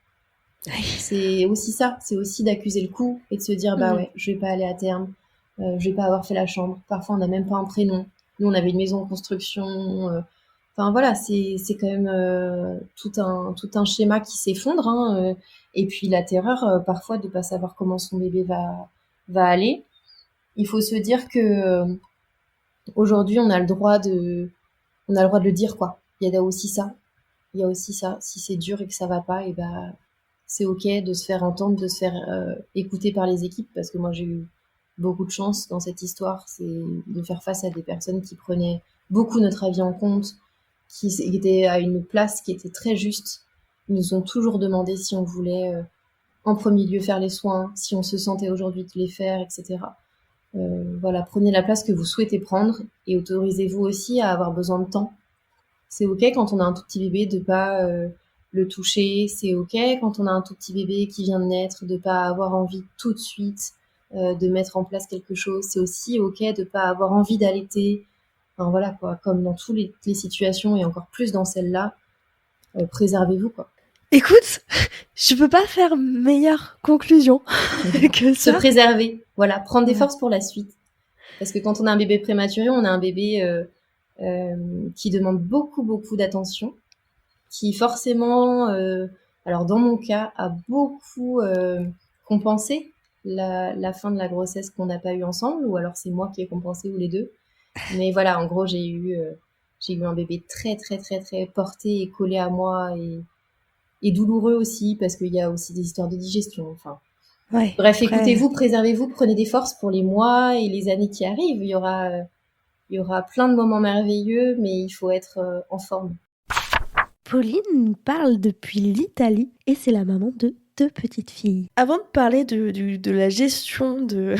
C'est aussi ça, c'est aussi d'accuser le coup et de se dire bah ouais, je vais pas aller à terme, je vais pas avoir fait la chambre. Parfois on n'a même pas un prénom. Nous on avait une maison en construction. Enfin voilà, c'est quand même tout un schéma qui s'effondre. Hein, et puis la terreur parfois de pas savoir comment son bébé va aller. Il faut se dire que aujourd'hui on a le droit de le dire quoi. Il y a aussi ça. Il y a aussi ça. Si c'est dur et que ça va pas, et ben c'est ok de se faire entendre, de se faire écouter par les équipes, parce que moi j'ai eu beaucoup de chance dans cette histoire, c'est de faire face à des personnes qui prenaient beaucoup notre avis en compte, qui étaient à une place qui était très juste. Ils nous ont toujours demandé si on voulait en premier lieu faire les soins, si on se sentait aujourd'hui de les faire, etc. Voilà, prenez la place que vous souhaitez prendre et autorisez-vous aussi à avoir besoin de temps. C'est ok quand on a un tout petit bébé de pas le toucher. C'est ok quand on a un tout petit bébé qui vient de naître de pas avoir envie tout de suite de mettre en place quelque chose. C'est aussi ok de pas avoir envie d'allaiter. Enfin voilà quoi, comme dans toutes les situations et encore plus dans celle-là, préservez-vous quoi. Écoute, je peux pas faire meilleure conclusion que Se ça. préserver, voilà, prendre des forces pour la suite. Parce que quand on a un bébé prématuré, on a un bébé qui demande beaucoup, beaucoup d'attention, qui forcément, alors dans mon cas, a beaucoup compensé la fin de la grossesse qu'on n'a pas eu ensemble, ou alors c'est moi qui ai compensé, ou les deux. Mais voilà, en gros, j'ai eu un bébé très, très, très, très porté et collé à moi, et douloureux aussi, parce qu'il y a aussi des histoires de digestion, enfin... Ouais, Bref, après... écoutez-vous, préservez-vous, prenez des forces pour les mois et les années qui arrivent. Il y aura plein de moments merveilleux, mais il faut être en forme. Pauline nous parle depuis l'Italie et c'est la maman de 2 petites filles. Avant de parler de la gestion de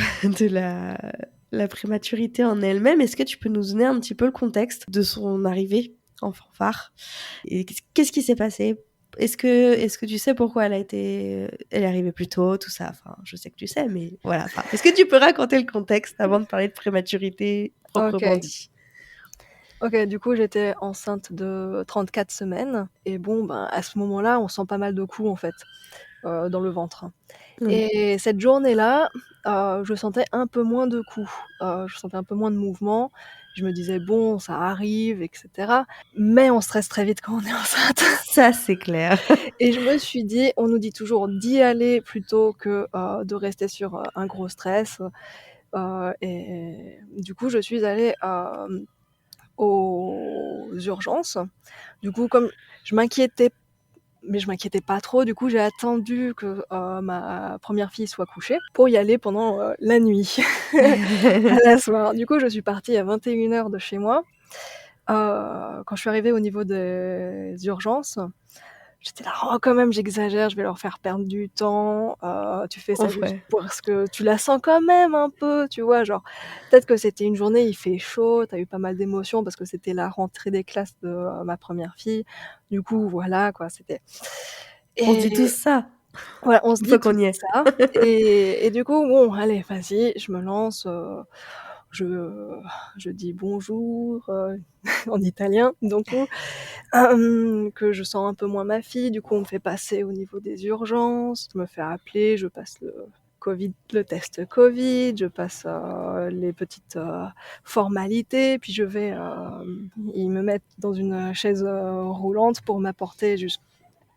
la prématurité en elle-même, est-ce que tu peux nous donner un petit peu le contexte de son arrivée en fanfare? Et qu'est-ce qui s'est passé? Est-ce que tu sais pourquoi elle est arrivée plus tôt, tout ça? Enfin, je sais que tu sais, mais voilà. Enfin, est-ce que tu peux raconter le contexte avant de parler de prématurité proprement dit? Ok, du coup j'étais enceinte de 34 semaines et bon, ben, à ce moment-là on sent pas mal de coups en fait dans le ventre. Oui. Et cette journée-là, je sentais un peu moins de coups, je sentais un peu moins de mouvement. Je me disais bon, ça arrive, etc. Mais on stresse très vite quand on est enceinte. Ça, c'est clair. Et je me suis dit, on nous dit toujours d'y aller plutôt que de rester sur un gros stress. Et du coup, je suis allée aux urgences. Du coup, comme je m'inquiétais, mais je m'inquiétais pas trop, du coup, j'ai attendu que ma première fille soit couchée pour y aller pendant la nuit, à la soirée. Du coup, je suis partie à 21h de chez moi. Quand je suis arrivée au niveau des urgences, j'étais là: «Oh quand même j'exagère, je vais leur faire perdre du temps, tu fais ça juste Ouais. parce que tu la sens quand même un peu», tu vois? Genre, peut-être que c'était une journée, il fait chaud, tu as eu pas mal d'émotions parce que c'était la rentrée des classes de ma première fille. Du coup, voilà quoi, c'était On se dit tous et ça, voilà, on se une fois dit tout qu'on y est. ça et du coup, bon, allez, vas-y, je me lance, je je dis bonjour, en italien, donc que je sens un peu moins ma fille, du coup, on me fait passer au niveau des urgences, je me fais appeler, je passe le test Covid, je passe, les petites, formalités, puis je vais, ils me mettent dans une chaise, roulante pour m'apporter jusqu'à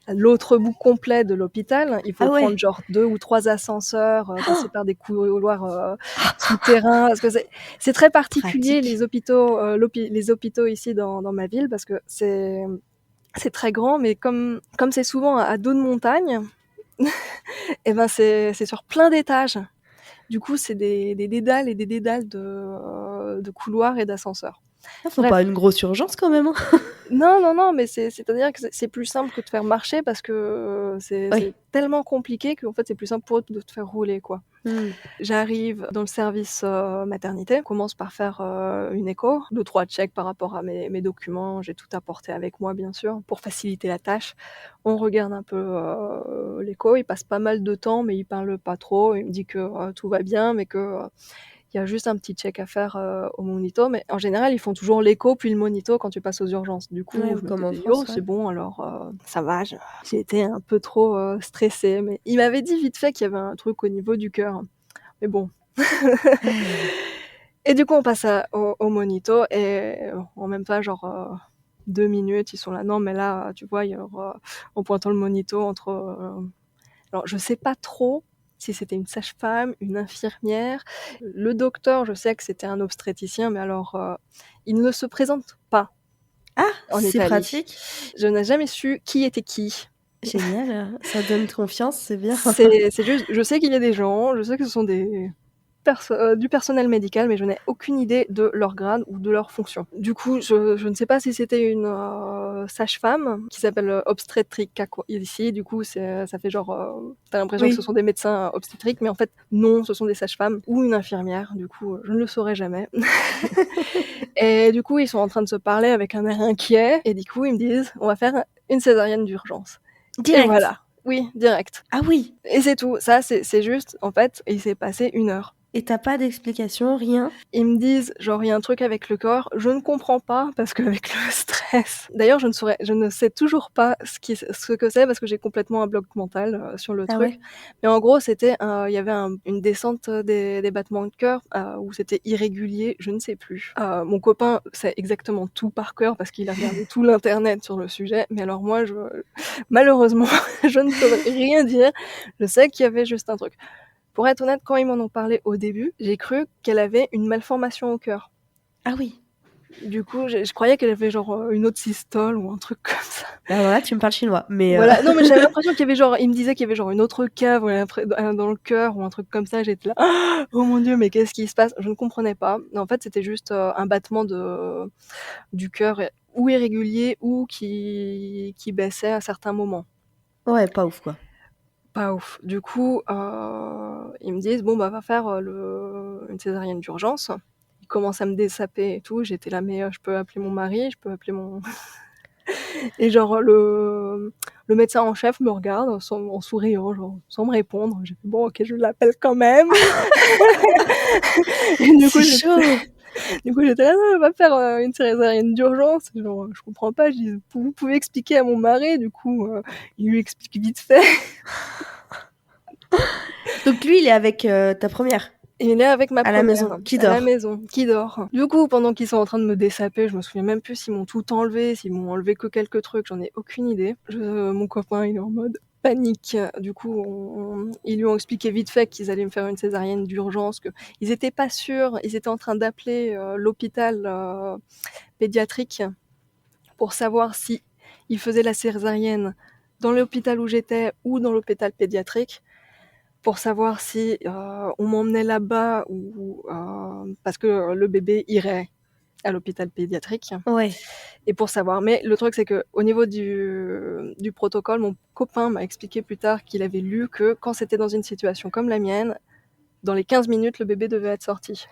l'autre bout complet de l'hôpital. Il faut Ah prendre ouais. genre 2 ou 3 ascenseurs, passer par des couloirs, souterrains, parce que c'est très particulier Pratique. les hôpitaux, les hôpitaux ici dans ma ville, parce que c'est très grand, mais comme c'est souvent à dos de montagne, et ben c'est sur plein d'étages. Du coup, c'est des dédales et des dédales de couloirs et d'ascenseurs. Ah, faut Bref, pas une grosse urgence quand même, hein? non, non, non, mais c'est-à-dire que c'est plus simple que de faire marcher parce que, c'est Oui. tellement compliqué qu'en fait, c'est plus simple pour eux de te faire rouler, quoi. Mmh. J'arrive dans le service, maternité, on commence par faire, une écho, 2-3 checks par rapport à mes documents. J'ai tout apporté avec moi, bien sûr, pour faciliter la tâche. On regarde un peu, l'écho, il passe pas mal de temps, mais il parle pas trop. Il me dit que, tout va bien, mais que, il y a juste un petit check à faire, au monito. Mais en général, ils font toujours l'écho puis le monito quand tu passes aux urgences. Du Ouais, coup, je comme m'étais en dit: «Oh, France, ouais. c'est bon alors, ça va». J'ai été un peu trop, stressée, mais il m'avait dit vite fait qu'il y avait un truc au niveau du cœur. Mais bon. Et du coup, on passe au monito et en même pas genre, 2 minutes, ils sont là: «Non mais là, tu vois, il y aura» en pointant le monito entre, alors je sais pas trop si c'était une sage-femme, une infirmière. Le docteur, je sais que c'était un obstétricien, mais alors, il ne se présente pas Ah! en C'est Italie. pratique. Je n'ai jamais su qui était qui. Génial, ça donne confiance, c'est bien. C'est juste je sais qu'il y a des gens, je sais que ce sont des du personnel médical, mais je n'ai aucune idée de leur grade ou de leur fonction. Du coup, je ne sais pas si c'était une, sage-femme qui s'appelle, obstetrica quoi ici, du coup, ça fait genre, tu as l'impression que ce Oui. sont des médecins obstétriques, mais en fait, non, ce sont des sages-femmes ou une infirmière, du coup, je ne le saurais jamais. Et du coup, ils sont en train de se parler avec un air inquiet et du coup, ils me disent: «On va faire une césarienne d'urgence». Et Direct? voilà. Oui, direct. Ah oui! Et c'est tout. Ça, c'est juste, en fait, il s'est passé 1 heure. Et tu as pas d'explication, rien? Ils me disent, genre, il y a un truc avec le corps, je ne comprends pas parce qu'avec le stress d'ailleurs, je ne sais toujours pas ce que c'est parce que j'ai complètement un bloc mental, sur le Ah truc. ouais? Mais en gros, c'était il y avait une descente, des battements de cœur, où c'était irrégulier, je ne sais plus. Mon copain sait exactement tout par cœur parce qu'il a regardé tout l'internet sur le sujet, mais alors moi, malheureusement, je ne peux rien dire. Je sais qu'il y avait juste un truc. Pour être honnête, quand ils m'en ont parlé au début, j'ai cru qu'elle avait une malformation au cœur. Ah oui. Du coup, je croyais qu'elle avait genre, une autre systole ou un truc comme ça. Alors là, tu me parles chinois, mais Voilà, non, mais j'avais l'impression qu'il y avait genre il me disait qu'il y avait genre une autre cave, ouais, après dans le cœur ou un truc comme ça, j'étais là: «Oh mon Dieu, mais qu'est-ce qui se passe?» Je ne comprenais pas. En fait, c'était juste, un battement du cœur ou irrégulier ou qui baissait à certains moments. ouais, pas ouf, quoi. Pas ouf. Du coup, ils me disent: «Bon, bah, va faire, une césarienne d'urgence». Ils commencent à me dessaper et tout. J'étais là: «Mais, je peux appeler mon mari, je peux appeler mon» et genre, le médecin en chef me regarde en souriant, genre, sans me répondre. J'ai fait: «Bon, OK, je l'appelle quand même». Et C'est chaud! du coup, j'étais là: «Non, elle va faire, une césarienne d'urgence». Genre, je comprends pas. Je dis: «Vous pouvez expliquer à mon mari?» Du coup, il lui explique vite fait. Donc lui, il est avec, ta première Et il est avec ma à la première maison, qui à la dort? maison, qui dort. Du coup, pendant qu'ils sont en train de me dessaper, je me souviens même plus s'ils m'ont tout enlevé, s'ils m'ont enlevé que quelques trucs, j'en ai aucune idée. Mon copain, il est en mode panique. Du coup, ils lui ont expliqué vite fait qu'ils allaient me faire une césarienne d'urgence, qu'ils étaient pas sûrs, ils étaient en train d'appeler, l'hôpital, pédiatrique pour savoir si ils faisaient la césarienne dans l'hôpital où j'étais ou dans l'hôpital pédiatrique. Pour savoir si, on m'emmenait là-bas ou parce que le bébé irait à l'hôpital pédiatrique Ouais. et pour savoir mais le truc, c'est qu'au niveau du protocole, mon copain m'a expliqué plus tard qu'il avait lu que quand c'était dans une situation comme la mienne, dans les 15 minutes, le bébé devait être sorti.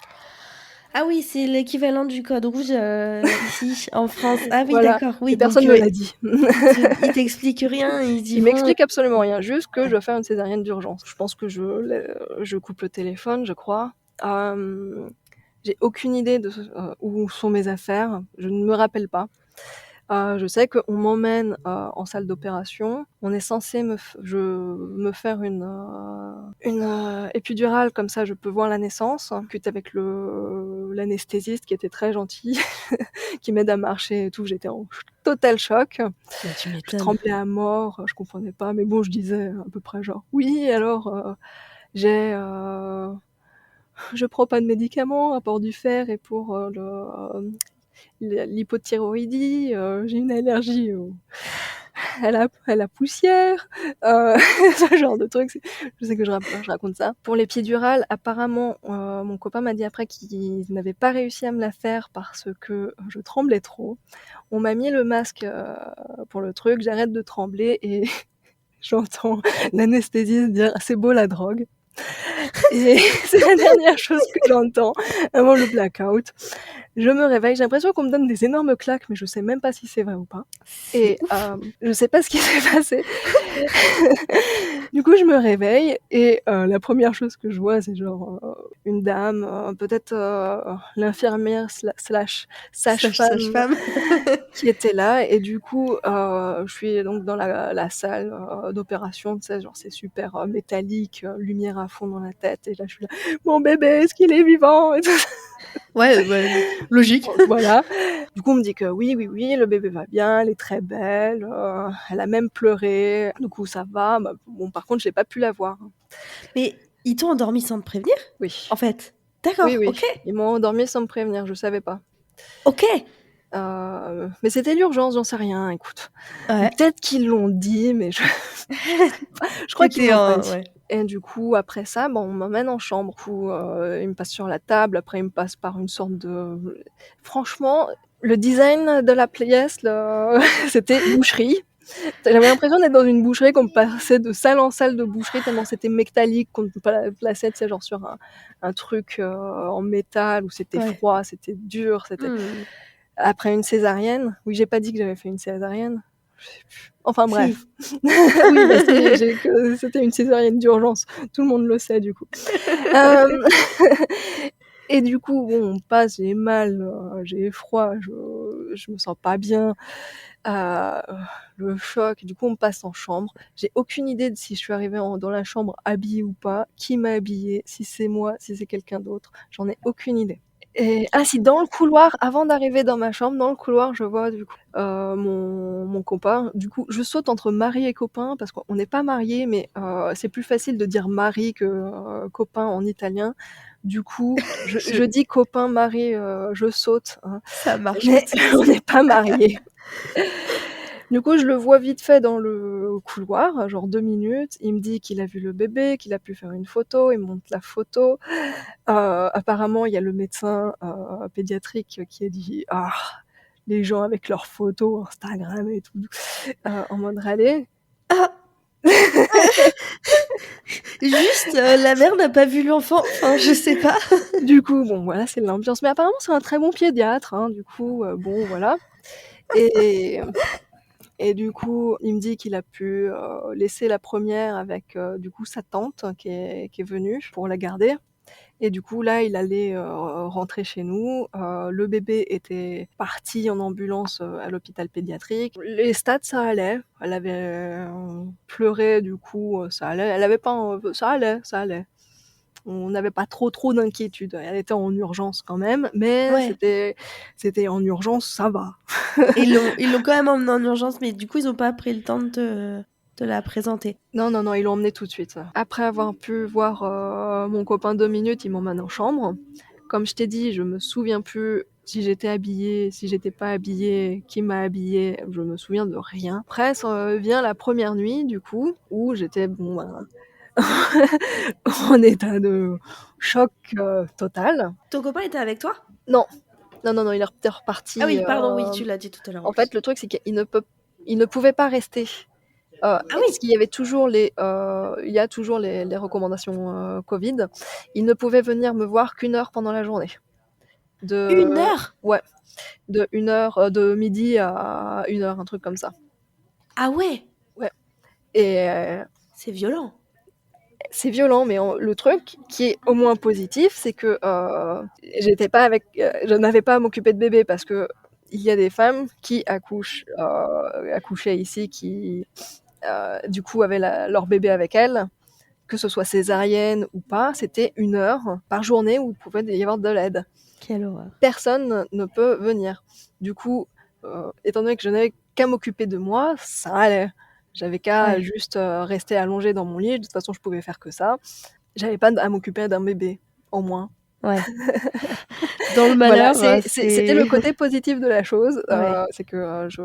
Ah oui, c'est l'équivalent du code rouge, ici, en France. Ah oui, Voilà, d'accord, mais oui, donc personne me l'a dit. ils t'expliquent rien, ils y Il vont et m'explique absolument rien, juste que je dois faire une césarienne d'urgence. Je pense que je coupe le téléphone, je crois. J'ai aucune idée de où sont mes affaires, je ne me rappelle pas. Je sais qu'on m'emmène, en salle d'opération. On est censé me faire une, épidurale, comme ça je peux voir la naissance. Puis avec l'anesthésiste qui était très gentil, qui m'aide à marcher et tout, j'étais en total choc. bah, tu Je m'étonnes. tremblais à mort, je comprenais pas, mais bon, je disais à peu près genre: «Oui, alors, j'ai, je prends pas de médicaments à part du fer et pour, l'hypothyroïdie, j'ai une allergie à la poussière», ce genre de trucs. Je sais que je raconte ça. Pour l'épidurale, apparemment, mon copain m'a dit après qu'il n'avait pas réussi à me la faire parce que je tremblais trop. On m'a mis le masque, pour le truc, j'arrête de trembler et j'entends l'anesthésiste dire: «C'est beau la drogue». Et c'est la dernière chose que j'entends avant le blackout. Je me réveille, j'ai l'impression qu'on me donne des énormes claques, mais je sais même pas si c'est vrai ou pas. C'est Et ouf. je sais pas ce qui s'est passé. Du coup, je me réveille et la première chose que je vois, c'est genre, une dame, peut-être, l'infirmière slash sage-femme Sage-femme. qui était là et du coup, je suis donc dans la salle, d'opération, tu sais, genre c'est super, métallique, lumière à fond dans la tête et là je suis là: «Mon bébé, est-ce qu'il est vivant?» et tout ça. Ouais, logique. Voilà. Du coup, on me dit que oui, oui, oui, le bébé va bien, elle est très belle, elle a même pleuré, du coup ça va. Bah, bon, par contre, j'ai pas pu la voir, hein. Mais ils t'ont endormi sans te prévenir, Oui. en fait? Oui, D'accord, oui, OK. ils m'ont endormie sans me prévenir, je savais pas. OK. Mais c'était l'urgence, j'en sais rien, écoute. Ou Ouais. peut-être qu'ils l'ont dit, mais je je crois qu'ils Tu l'ont pas en dit ouais. et du coup, après ça, bah, on m'emmène en chambre où, ils me passent sur la table, après ils me passent par une sorte de franchement, le design de la pièce, le c'était boucherie. J'avais l'impression d'être dans une boucherie, qu'on me passait de salle en salle de boucherie tellement c'était métallique, qu'on me plaçait, tu sais, genre sur un truc, en métal où c'était Ouais. froid, c'était dur, c'était Mmh. après une césarienne. Oui, j'ai pas dit que j'avais fait une césarienne. Je sais plus. Enfin bref. Si. Oui, bah, J'ai que c'était une césarienne d'urgence. Tout le monde le sait du coup. Hem et du coup, bon, on passe, j'ai mal, j'ai froid, je me sens pas bien, heu, le choc, du coup, on me passe en chambre. J'ai aucune idée de si je suis arrivée dans la chambre habillée ou pas, qui m'a habillée, si c'est moi, si c'est quelqu'un d'autre, j'en ai aucune idée. Et ah si, dans le couloir, avant d'arriver dans ma chambre, dans le couloir, je vois du coup, mon copain. Du coup, je saute entre mari et copain parce qu'on n'est pas mariés, mais c'est plus facile de dire mari que, copain en italien. Du coup, je Je dis copain, mari, je saute, hein, Ça marche pas mais de toute on façon. n'est pas mariés. Du coup, je le vois vite fait dans le couloir, genre 2 minutes. Il me dit qu'il a vu le bébé, qu'il a pu faire une photo, il me montre la photo. Apparemment, il y a le médecin, pédiatrique qui a dit: «Ah, les gens avec leurs photos Instagram et tout», en mode râler. Ah! Juste, la mère n'a pas vu l'enfant, enfin, je sais pas. Du coup, bon, voilà, c'est l'ambiance. Mais apparemment, c'est un très bon pédiatre, hein, du coup, bon, voilà et et du coup, il me dit qu'il a pu, laisser la première avec, du coup, sa tante qui est venue pour la garder. Et du coup, là, il allait, rentrer chez nous. Le bébé était parti en ambulance, à l'hôpital pédiatrique. Les stades, ça allait. Elle avait, pleuré, du coup, ça allait. Elle avait pas ça allait, ça allait. On n'avait pas trop d'inquiétude. Elle était en urgence quand même, mais Ouais. c'était en urgence, ça va. Et ils l'ont quand même emmenée en urgence, mais du coup, ils ont pas pris le temps de te la présenter? Non, non, non, ils l'ont emmené tout de suite. Après avoir pu voir, mon copain 2 minutes, ils m'emmènent en chambre. Comme je t'ai dit, je me souviens plus si j'étais habillée, si j'étais pas habillée, qui m'a habillée, je me souviens de rien. Après ça vient la première nuit du coup, où j'étais bon, ben, en état de choc, total. Ton copain était avec toi? Non, non, non, non, il est Ah reparti, oui, pardon, oui, tu l'as dit tout à l'heure en en fait, plus. le truc, c'est qu'il ne pouvait pas rester. Ah Parce oui! qu'il y avait toujours il y a toujours les recommandations, covid. Il ne pouvait venir me voir qu'1 heure pendant la journée. De 1 heure? Ouais, de 1 heure, de midi à 1 heure, un truc comme ça. Ah ouais! Ouais et C'est violent. c'est violent, mais le truc qui est au moins positif, c'est que, j'étais pas avec, je n'avais pas à m'occuper de bébé parce qu'il y a des femmes qui accouchaient ici, qui, du coup, avaient leur bébé avec elles. Que ce soit césarienne ou pas, c'était 1 heure par journée où il pouvait y avoir de l'aide. Quelle horreur. Personne ne peut venir. Du coup, étant donné que je n'avais qu'à m'occuper de moi, ça allait. J'avais qu'à Ouais, juste, rester allongée dans mon lit. De toute façon, je pouvais faire que ça. J'avais pas à m'occuper d'un bébé, en moins. ouais. Dans le Voilà, malheur, c'était le c'est côté positif de la chose, ouais. c'est que, je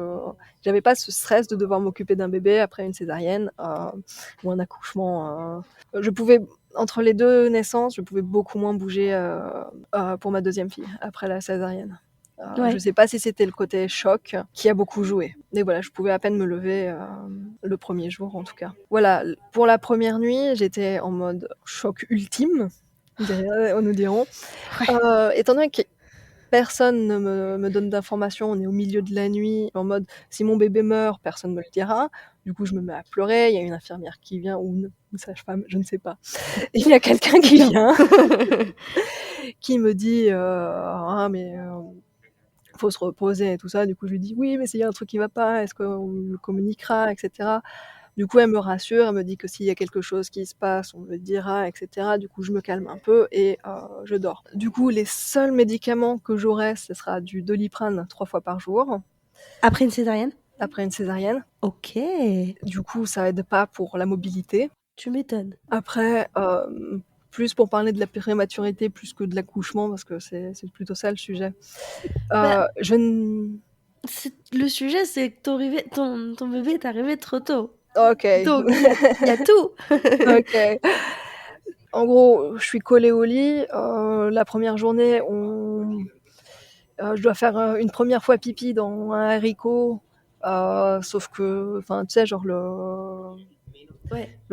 j'avais pas ce stress de devoir m'occuper d'un bébé après une césarienne, ou un accouchement, je pouvais entre les 2 naissances, je pouvais beaucoup moins bouger, pour ma deuxième fille, après la césarienne. Je sais pas si c'était le côté choc qui a beaucoup joué. Mais voilà, je pouvais à peine me lever le premier jour en tout cas. Voilà, pour la première nuit, j'étais en mode choc ultime, on nous diront. Étant donné que personne ne me donne d'informations, on est au milieu de la nuit, en mode si mon bébé meurt, personne ne me le dira. Du coup, je me mets à pleurer, il y a une infirmière qui vient, ou une sage-femme, je ne sais pas. Il y a quelqu'un qui vient, qui me dit ah mais faut se reposer et tout ça. Du coup, je lui dis oui, mais s'il y a un truc qui va pas, est-ce qu'on me communiquera, etc. Du coup, elle me rassure, elle me dit que s'il y a quelque chose qui se passe, on me le dira, etc. Du coup, je me calme un peu et je dors. Du coup, les seuls médicaments que j'aurai, ce sera du Doliprane 3 fois par jour. Après une césarienne? Après une césarienne. Ok. Du coup, ça aide pas pour la mobilité. Tu m'étonnes. Après, plus pour parler de la prématurité plus que de l'accouchement, parce que c'est plutôt ça le sujet. Je ne... Le sujet, c'est que ton bébé est arrivé trop tôt. Ok. Donc, il y a tout. Ok. En gros, je suis collée au lit. La première journée, je dois faire une première fois pipi dans un haricot. Sauf que, enfin, tu sais, genre le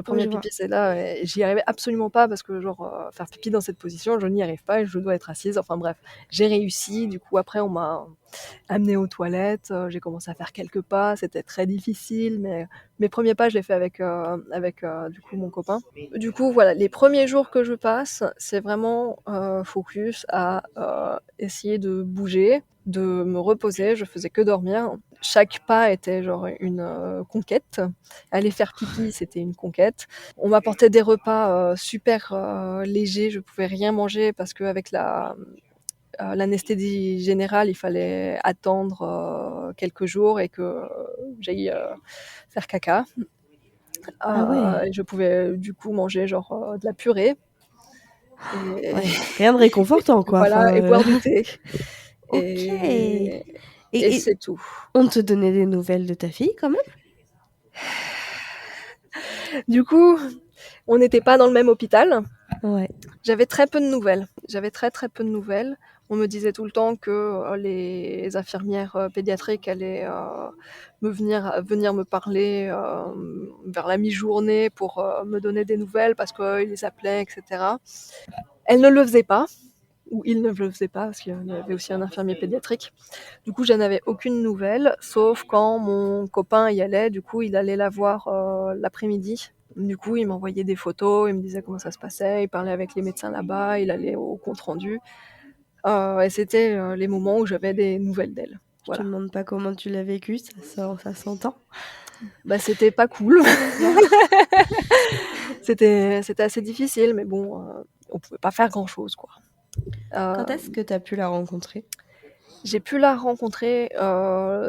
premier pipi, c'est là, et j'y arrivais absolument pas parce que, genre, faire pipi dans cette position, je n'y arrive pas et je dois être assise. Enfin bref, j'ai réussi. Du coup, après, on m'a amenée aux toilettes. J'ai commencé à faire quelques pas. C'était très difficile, mais mes premiers pas, je les fais avec du coup, mon copain. Du coup, voilà, les premiers jours que je passe, c'est vraiment focus à essayer de bouger, de me reposer. Je faisais que dormir. Chaque pas était genre une conquête. Aller faire pipi, c'était une conquête. On m'apportait des repas super légers. Je pouvais rien manger parce qu'avec l'anesthésie générale, il fallait attendre quelques jours et que j'aille faire caca. Ah ouais. Et je pouvais du coup manger genre de la purée. Ouais, rien de réconfortant, quoi. Voilà, Enfin, et boire du thé. Ok. Et c'est tout. On te donnait des nouvelles de ta fille, quand même? Du coup, on n'était pas dans le même hôpital. Ouais. J'avais très peu de nouvelles. J'avais très très peu de nouvelles. On me disait tout le temps que les infirmières pédiatriques allaient venir me parler vers la mi-journée pour me donner des nouvelles parce qu'ils les appelaient, etc. Elles ne le faisaient pas, ou ils ne le faisaient pas parce qu'il y avait aussi un infirmier pédiatrique. Du coup, je n'avais aucune nouvelle, sauf quand mon copain y allait. Du coup, il allait la voir l'après-midi. Du coup, il m'envoyait des photos, il me disait comment ça se passait, il parlait avec les médecins là-bas, il allait au compte-rendu. Et c'était les moments où j'avais des nouvelles d'elle. Je te Voilà. demande pas comment tu l'as vécu, ça s'entend. Bah, c'était pas cool. C'était assez difficile, mais bon, on pouvait pas faire grand-chose, quoi. Quand est-ce que tu as pu la rencontrer? J'ai pu la rencontrer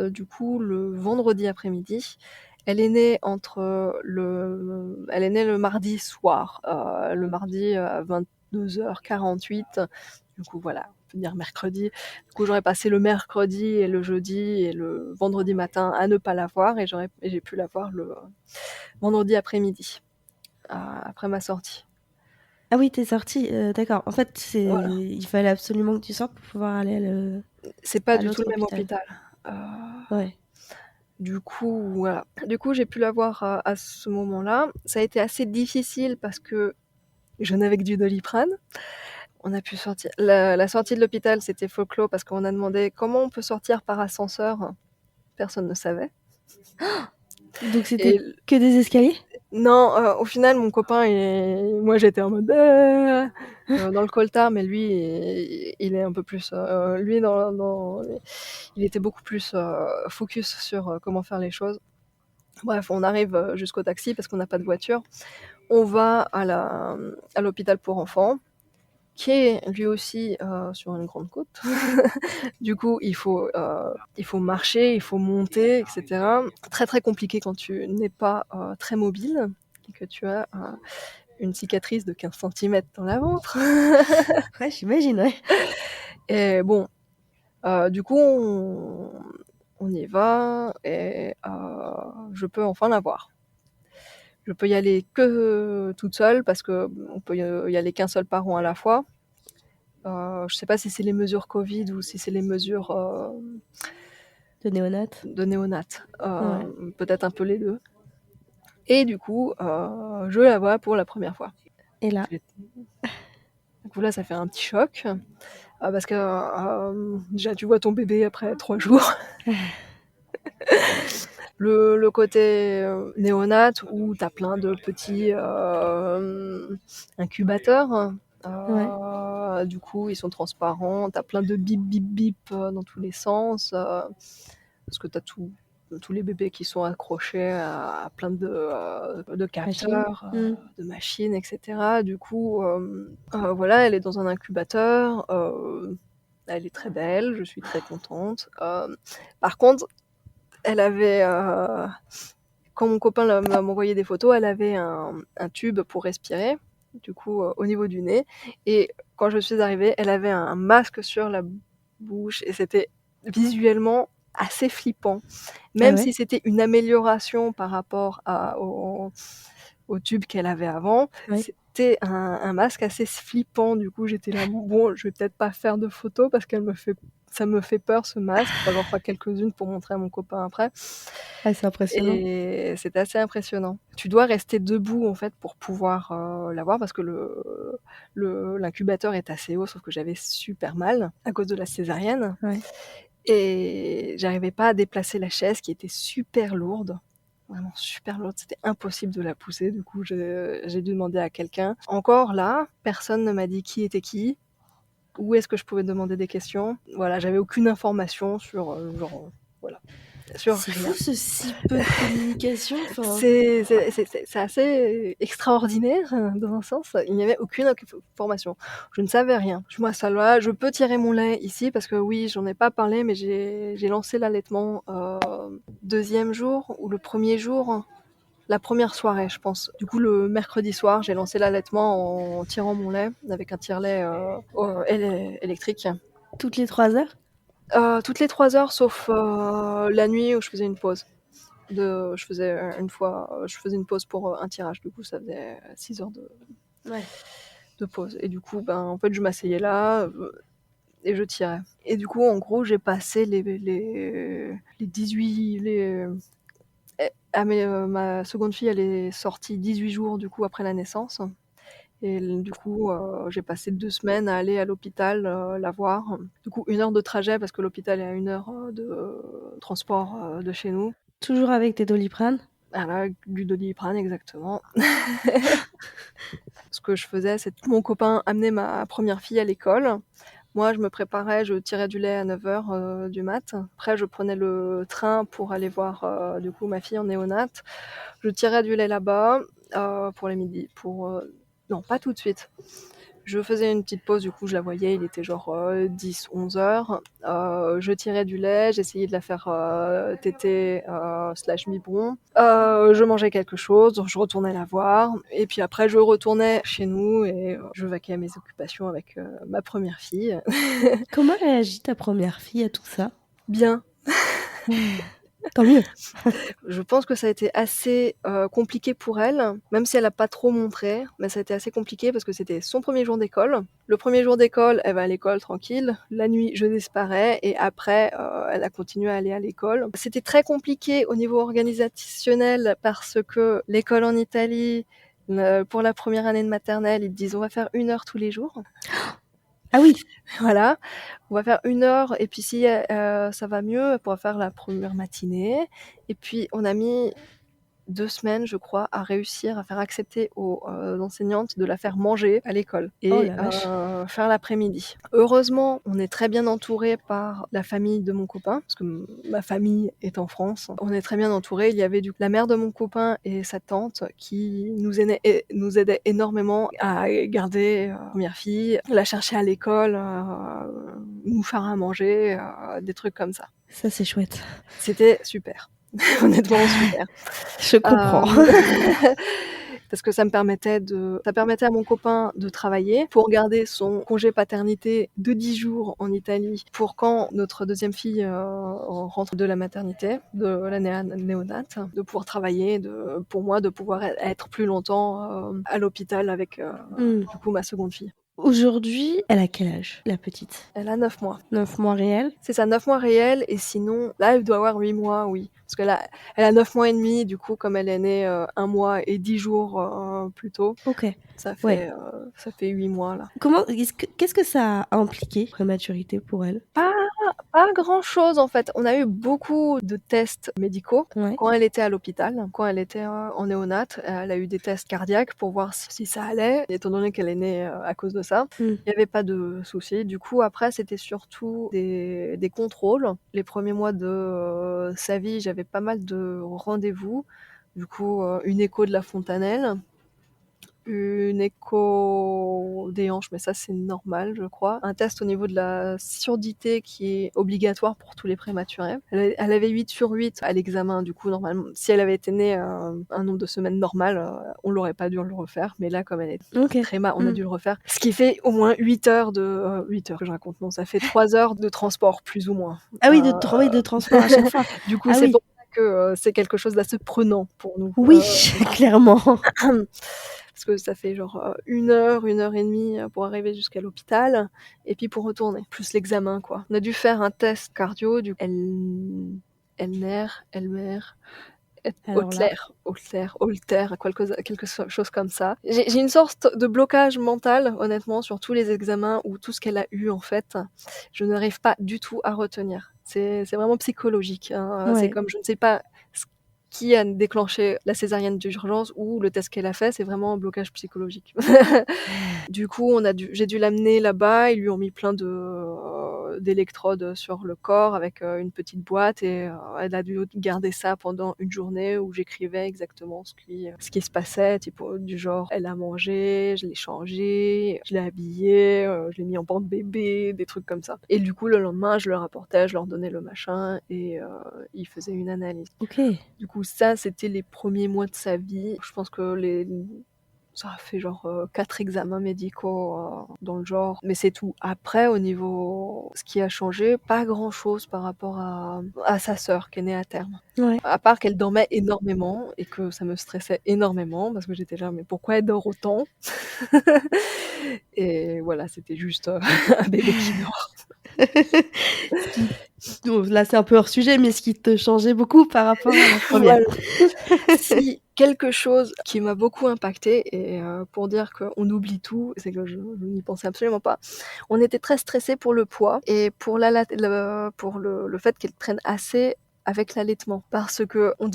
du coup le vendredi après-midi. Elle est née le mardi soir, le mardi à 22h48. Du coup voilà, on peut dire mercredi. Du coup j'aurais passé le mercredi et le jeudi et le vendredi matin à ne pas la voir et j'ai pu la voir le vendredi après-midi, après ma sortie. Ah oui, t'es sortie, d'accord. En fait, Voilà. il fallait absolument que tu sortes pour pouvoir aller C'est pas à du tout l'autre le même hôpital. hôpital. Ouais. Du coup, voilà. Du coup, j'ai pu la voir à ce moment-là. Ça a été assez difficile parce que je n'avais que du Doliprane. On a pu sortir. La sortie de l'hôpital, c'était folklore parce qu'on a demandé comment on peut sortir par ascenseur. Personne ne savait. Donc c'était Et que des escaliers? non, au final, mon copain et moi, j'étais en mode dans le coltard, mais lui, il est un peu plus. Lui, il était beaucoup plus focus sur comment faire les choses. Bref, on arrive jusqu'au taxi parce qu'on n'a pas de voiture. On va à l'hôpital pour enfants, qui est lui aussi sur une grande côte. Du coup, il faut marcher, il faut monter, etc. Très très compliqué quand tu n'es pas très mobile et que tu as une cicatrice de 15 cm dans la ventre. Ouais, j'imagine, ouais. Et bon, du coup, on y va et je peux enfin la voir. Je peux y aller que toute seule parce que on peut y aller qu'un seul parent à la fois. Je sais pas si c'est les mesures Covid ou si c'est les mesures De néonate. de néonate. Ouais. Peut-être un peu les deux. Et du coup, je la vois pour la première fois. Et là, Du coup là, ça fait un petit choc. Parce que déjà, tu vois ton bébé après 3 jours. Le côté néonate où tu as plein de petits incubateurs. Du coup, ils sont transparents. Tu as plein de bip bip bip dans tous les sens. Parce que tu as tous les bébés qui sont accrochés à plein de capteurs, de machines, etc. Du coup, voilà, elle est dans un incubateur. Elle est très belle, je suis très contente. Par contre, elle avait, quand mon copain m'a envoyé des photos, elle avait un tube pour respirer, du coup, au niveau du nez. Et quand je suis arrivée, elle avait un masque sur la bouche et c'était visuellement assez flippant. Même si c'était une amélioration par rapport au tube qu'elle avait avant, c'était un masque assez flippant. Du coup, j'étais là, bon, je vais peut-être pas faire de photos parce ça me fait peur ce masque. Enfin, j'en ferai quelques-unes pour montrer à mon copain après. Ah, c'est impressionnant. Et c'était assez impressionnant. Tu dois rester debout en fait pour pouvoir la voir parce que l'incubateur est assez haut, sauf que j'avais super mal à cause de la césarienne. Ouais. Et j'arrivais pas à déplacer la chaise qui était super lourde. Vraiment super lourde, c'était impossible de la pousser. Du coup, j'ai dû demander à quelqu'un. Encore là, personne ne m'a dit qui était qui, où est-ce que je pouvais demander des questions. Voilà, j'avais aucune information sur voilà. Sur C'est rien. fou ce si peu de communication. C'est assez extraordinaire dans un sens. Il n'y avait aucune information. Je ne savais rien. Moi, ça va, je peux tirer mon lait ici parce que oui, j'en ai pas parlé, mais j'ai lancé l'allaitement deuxième jour ou le premier jour, la première soirée, je pense. Du coup, le mercredi soir, j'ai lancé l'allaitement en tirant mon lait avec un tire-lait électrique. Toutes les 3 heures? Toutes les 3 heures, sauf la nuit où je faisais une pause. Je faisais une pause pour un tirage. Du coup, ça faisait 6 heures de pause. Et du coup, en fait, je m'asseyais là et je tirais. Et du coup, en gros, j'ai passé les 18... ma seconde fille, elle est sortie 18 jours du coup après la naissance. Et du coup, j'ai passé 2 semaines à aller à l'hôpital la voir. Du coup, 1 heure de trajet parce que l'hôpital est à 1 heure de transport de chez nous. Toujours avec tes Doliprane? Voilà, du Doliprane, exactement. Ce que je faisais, c'est que mon copain amenait ma première fille à l'école. Moi, je me préparais, je tirais du lait à 9h du mat. Après, je prenais le train pour aller voir du coup ma fille en néonate. Je tirais du lait là-bas pour les midis. Non, pas tout de suite. Je faisais une petite pause, du coup je la voyais, il était genre 10-11 heures. Je tirais du lait, j'essayais de la faire téter / biberon. Je mangeais quelque chose, je retournais la voir. Et puis après je retournais chez nous et je vaquais à mes occupations avec ma première fille. Comment réagit ta première fille à tout ça? Bien. Tant mieux. Je pense que ça a été assez compliqué pour elle, même si elle a pas trop montré, mais ça a été assez compliqué parce que c'était son premier jour d'école. Le premier jour d'école, elle va à l'école tranquille. La nuit, je disparais et après, elle a continué à aller à l'école. C'était très compliqué au niveau organisationnel parce que l'école en Italie, pour la première année de maternelle, ils te disent on va faire 1 heure tous les jours. Ah oui. Voilà, on va faire 1 heure et puis si ça va mieux, elle pourra faire la première matinée. Et puis on a mis 2 semaines, je crois, à réussir à faire accepter aux enseignantes de la faire manger à l'école Oh et la vache. faire l'après-midi. Heureusement, on est très bien entouré par la famille de mon copain, parce que ma famille est en France. On est très bien entouré. Il y avait la mère de mon copain et sa tante qui nous aidaient énormément à garder la première fille, la chercher à l'école, nous faire à manger, des trucs comme ça. Ça, c'est chouette. C'était super. Honnêtement, super. Je comprends. Parce que ça permettait à mon copain de travailler pour garder son congé paternité de 10 jours en Italie pour quand notre deuxième fille rentre de la maternité, de la néonate, de pouvoir travailler, pour moi de pouvoir être plus longtemps à l'hôpital avec du coup ma seconde fille. Aujourd'hui, elle a quel âge, la petite? Elle a 9 mois. 9 mois réels? C'est ça, 9 mois réels et sinon là, elle doit avoir 8 mois, oui. Parce elle a 9 mois et demi, du coup, comme elle est née, 1 mois et 10 jours, plus tôt, OK. ça Ouais. fait 8 mois là. Qu'est-ce que ça a impliqué, prématurité pour elle? Pas grand-chose en fait. On a eu beaucoup de tests médicaux Ouais. quand elle était à l'hôpital, quand elle était, en néonate. Elle a eu des tests cardiaques pour voir si ça allait, étant donné qu'elle est née, à cause de ça. Mmh. Il y avait pas de souci. Du coup, après, c'était surtout des contrôles. Les premiers mois de, sa vie, j'avais pas mal de rendez-vous. Du coup, une écho de la fontanelle, une écho des hanches, mais ça c'est normal, je crois. Un test au niveau de la surdité qui est obligatoire pour tous les prématurés. Elle avait 8/8 à l'examen, du coup, normalement, si elle avait été née un nombre de semaines normal, on l'aurait pas dû le refaire. Mais là, comme elle est OK. préma, on a Mmh. dû le refaire. Ce qui fait au moins 8 heures 8 heures que je raconte, non, ça fait 3 heures de transport, plus ou moins. Ah oui, de transport à chaque fois. Du coup, Ah c'est oui. pour ça que c'est quelque chose d'assez prenant pour nous. Oui, clairement. Parce que ça fait genre 1 heure et demie pour arriver jusqu'à l'hôpital et puis pour retourner, plus l'examen quoi. On a dû faire un test cardio du Elner, Elmer, Alors là, Holter, quelque chose comme ça. J'ai une sorte de blocage mental, honnêtement, sur tous les examens ou tout ce qu'elle a eu en fait. Je n'arrive pas du tout à retenir. C'est vraiment psychologique, hein. C'est ouais. comme je ne sais pas ce qui a déclenché la césarienne d'urgence ou le test qu'elle a fait, c'est vraiment un blocage psychologique. Du coup, j'ai dû l'amener là-bas, ils lui ont mis plein d'électrodes sur le corps avec, une petite boîte et elle a dû garder ça pendant une journée où j'écrivais exactement ce qui se passait, type, du genre: «Elle a mangé, je l'ai changée, je l'ai habillée, je l'ai mis en porte-bébé», des trucs comme ça. Et du coup, le lendemain, je leur apportais, je leur donnais le machin et ils faisaient une analyse. OK. Du coup, ça, c'était les premiers mois de sa vie. Je pense que ça a fait genre, 4 examens médicaux, dans le genre, mais c'est tout. Après au niveau ce qui a changé, pas grand chose par rapport à sa sœur qui est née à terme. Ouais. À part qu'elle dormait énormément et que ça me stressait énormément parce que j'étais là: «Mais pourquoi elle dort autant?» Et voilà, c'était juste, un bébé qui dort. Ce qui Donc là, c'est un peu hors sujet, mais ce qui te changeait beaucoup par rapport à la première. Voilà. Si quelque chose qui m'a beaucoup impactée et pour dire qu'on oublie tout, c'est que je n'y pensais absolument pas. On était très stressés pour le poids et pour le fait qu'elle prenne assez avec l'allaitement. Parce qu'on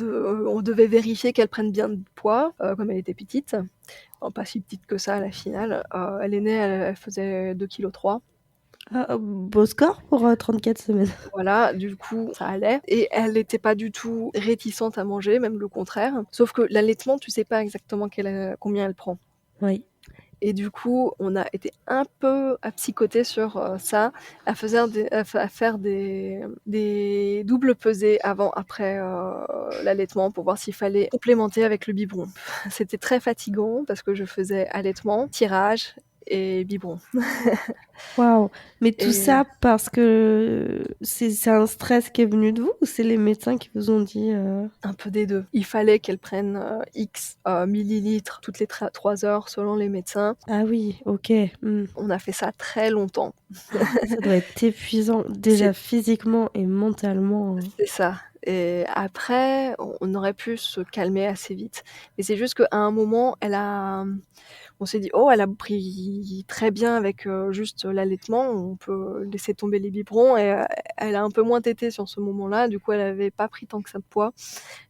devait vérifier qu'elle prenne bien de poids, comme elle était petite. Bon, pas si petite que ça à la finale. Elle est née, elle faisait 2,3 kg. Ah, beau score pour, 34 semaines. Voilà, du coup, ça allait et elle était pas du tout réticente à manger, même le contraire. Sauf que l'allaitement, tu sais pas exactement combien elle prend Oui. et du coup, on a été un peu psychotés sur, ça, à faire des doubles pesées avant, après, l'allaitement pour voir s'il fallait complémenter avec le biberon. C'était très fatigant parce que je faisais allaitement, tirage et biberon Waouh! Mais tout et ça parce que c'est un stress qui est venu de vous ou c'est les médecins qui vous ont dit, un peu des 2. Il fallait qu'elle prenne, X, millilitres toutes les 3 heures selon les médecins. Ah oui, OK. Mmh. On a fait ça très longtemps. Ça doit être épuisant C'est déjà physiquement et mentalement, hein. c'est ça et après, on aurait pu se calmer assez vite. Mais c'est juste qu'à un moment, on s'est dit: «Oh, elle a pris très bien avec, juste l'allaitement, on peut laisser tomber les biberons» et elle a un peu moins tété sur ce moment-là. Du coup, elle avait pas pris tant que ça de poids.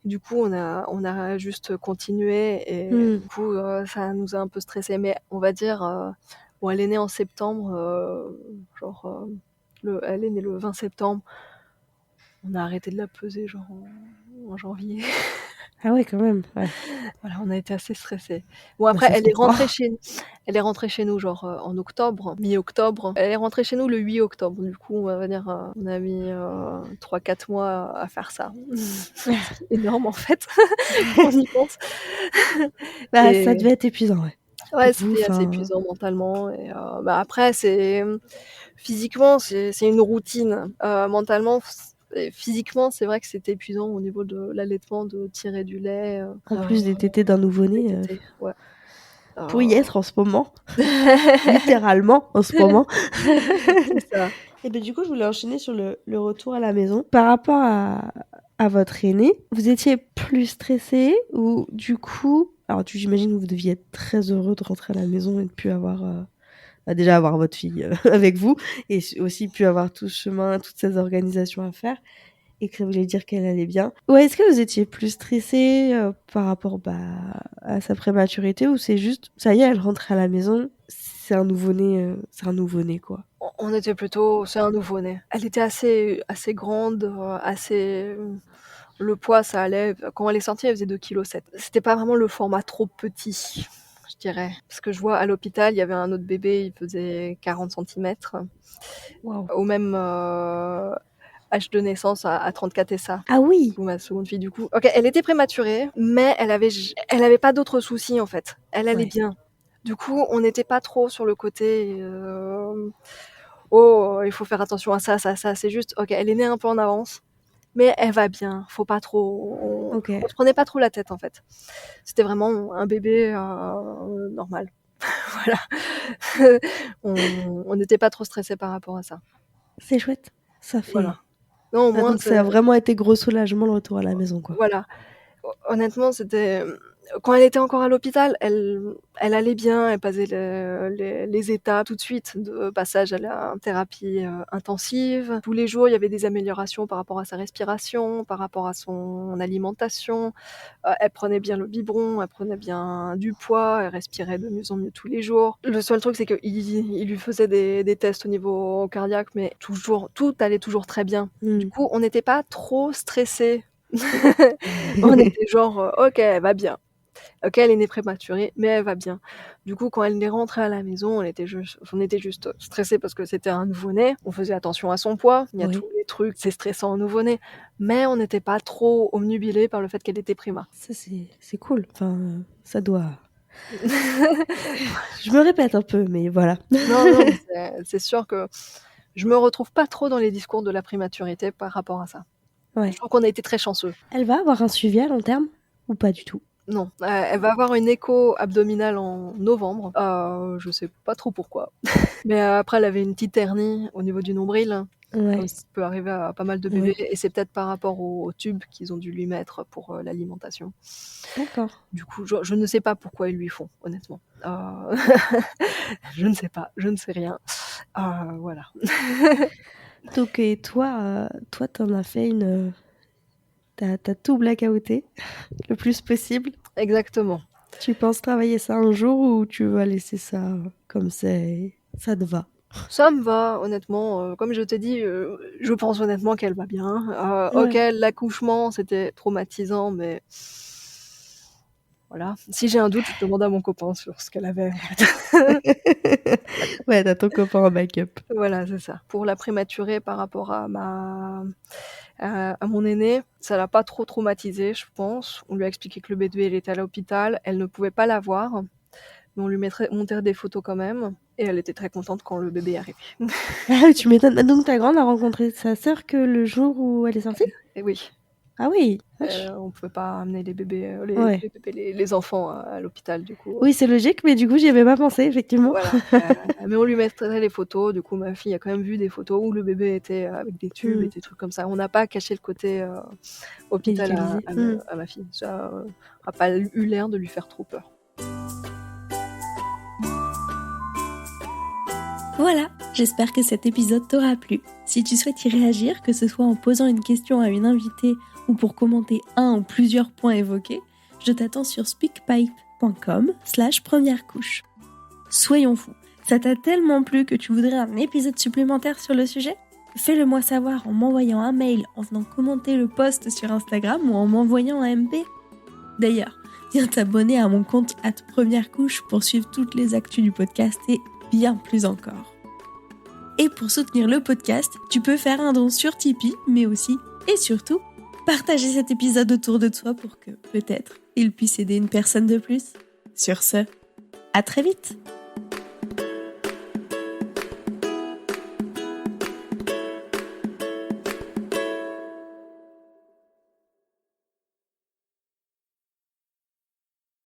Du coup, on a juste continué et Mmh. du coup, ça nous a un peu stressés. Mais on va dire, bon, elle est née en septembre, genre, elle est née le 20 septembre. On a arrêté de la peser genre en janvier. Ah ouais, quand même, ouais. Voilà, on a été assez stressés. Bon Bah, après ça se comprend. elle est rentrée chez nous genre, en octobre, mi-octobre. Elle est rentrée chez nous le 8 octobre. Du coup, on va dire, on a mis, 3-4 mois à faire ça. Ce qui est énorme en fait, quand on y pense. Bah, ça Et devait être épuisant, ouais, pour ouais, vous, c'était assez enfin. épuisant mentalement et bah, après physiquement, c'est une routine. Mentalement et physiquement, c'est vrai que c'était épuisant au niveau de l'allaitement, de tirer du lait, En plus des tétés d'un les nouveau-né, tétés, ouais. pour y être en ce moment. Littéralement, en ce moment. C'est ça. Et ben du coup, je voulais enchaîner sur le retour à la maison. Par rapport à votre aîné, vous étiez plus stressé ou du coup... Alors, j'imagine que vous deviez être très heureux de rentrer à la maison et de plus avoir... déjà avoir votre fille avec vous et aussi plus avoir tout ce chemin, toutes ces organisations à faire et que ça voulait dire qu'elle allait bien. Ou est-ce que vous étiez plus stressé par rapport à sa prématurité ou c'est juste, ça y est, elle rentre à la maison, c'est un nouveau-né quoi. On était plutôt, c'est un nouveau-né. Elle était assez grande, assez. Le poids, ça allait. Quand elle est sortie, elle faisait 2,7 kg. C'était pas vraiment le format trop petit, je dirais. Parce que je vois à l'hôpital, il y avait un autre bébé, il faisait 40 cm. Waouh. Au même âge de naissance à 34 et ça. Ah oui. Pour ma seconde fille, du coup. Ok, elle était prématurée, mais elle avait pas d'autres soucis en fait. Elle allait bien. Du coup, on n'était pas trop sur le côté. Oh, il faut faire attention à ça, ça, ça. C'est juste, ok, elle est née un peu en avance, mais elle va bien. Faut pas trop. Ok. On se prenait pas trop la tête en fait. C'était vraiment un bébé normal. Voilà. On n'était pas trop stressé par rapport à ça. C'est chouette. Ça fait. Voilà. Non, au moins, donc ça a vraiment été gros soulagement le retour à la maison quoi. Voilà. Honnêtement, c'était. Quand elle était encore à l'hôpital, elle allait bien, elle passait les étapes tout de suite de passage à la thérapie intensive. Tous les jours, il y avait des améliorations par rapport à sa respiration, par rapport à son alimentation. Elle prenait bien le biberon, elle prenait bien du poids, elle respirait de mieux en mieux tous les jours. Le seul truc, c'est qu'il lui faisait des tests au niveau cardiaque, mais tout allait toujours très bien. Du coup, on n'était pas trop stressés. On était genre, ok, elle va bien. Ok, elle est née prématurée, mais elle va bien. Du coup, quand elle est rentrée à la maison, on était juste stressés parce que c'était un nouveau-né. On faisait attention à son poids. Il y a tous les trucs, c'est stressant au nouveau-né. Mais on n'était pas trop omnubilés par le fait qu'elle était prima. Ça, c'est cool. Enfin, ça doit... Je me répète un peu, mais voilà. Non, c'est sûr que je me retrouve pas trop dans les discours de la prématurité par rapport à ça. Ouais. Je trouve qu'on a été très chanceux. Elle va avoir un suivi à long terme ou pas du tout? Non, elle va avoir une écho abdominale en novembre. Je sais pas trop pourquoi. Mais après, elle avait une petite hernie au niveau du nombril, comme ça peut arriver à pas mal de bébés. Et c'est peut-être par rapport au tube qu'ils ont dû lui mettre pour l'alimentation. D'accord. Du coup, je ne sais pas pourquoi ils lui font, honnêtement. Je ne sais pas, je ne sais rien. Voilà. Donc, et toi, t'en as fait une... T'as tout blackouté le plus possible. Exactement. Tu penses travailler ça un jour ou tu vas laisser ça comme c'est, ça te va? Ça me va, honnêtement. Comme je t'ai dit, je pense honnêtement qu'elle va bien. Ok, l'accouchement, c'était traumatisant, mais voilà. Si j'ai un doute, je demande à mon copain sur ce qu'elle avait, en fait. Ouais, t'as ton copain en backup. Voilà, c'est ça. Pour la prématurée, par rapport à mon aînée, ça l'a pas trop traumatisée, je pense. On lui a expliqué que le bébé, elle était à l'hôpital, elle ne pouvait pas la voir, mais on lui montrait des photos quand même, et elle était très contente quand le bébé est arrivé. Ah, tu m'étonnes. Donc ta grande a rencontré sa sœur que le jour où elle est sortie? Et oui. Ah oui. On pouvait pas amener les bébés, les enfants à l'hôpital, du coup. Oui, c'est logique, mais du coup, j'y avais pas pensé, effectivement. Voilà. Mais on lui mettrait les photos. Du coup, ma fille a quand même vu des photos où le bébé était avec des tubes et des trucs comme ça. On n'a pas caché le côté hôpital à ma fille. Ça n'a pas eu l'air de lui faire trop peur. Voilà, j'espère que cet épisode t'aura plu. Si tu souhaites y réagir, que ce soit en posant une question à une invitée ou pour commenter un ou plusieurs points évoqués, je t'attends sur speakpipe.com/première couche. Soyons fous, ça t'a tellement plu que tu voudrais un épisode supplémentaire sur le sujet ? Fais-le moi savoir en m'envoyant un mail, en venant commenter le post sur Instagram ou en m'envoyant un MP. D'ailleurs, viens t'abonner à mon compte @premièrecouche pour suivre toutes les actus du podcast et bien plus encore. Et pour soutenir le podcast, tu peux faire un don sur Tipeee, mais aussi, et surtout, partager cet épisode autour de toi pour que, peut-être, il puisse aider une personne de plus. Sur ce, à très vite!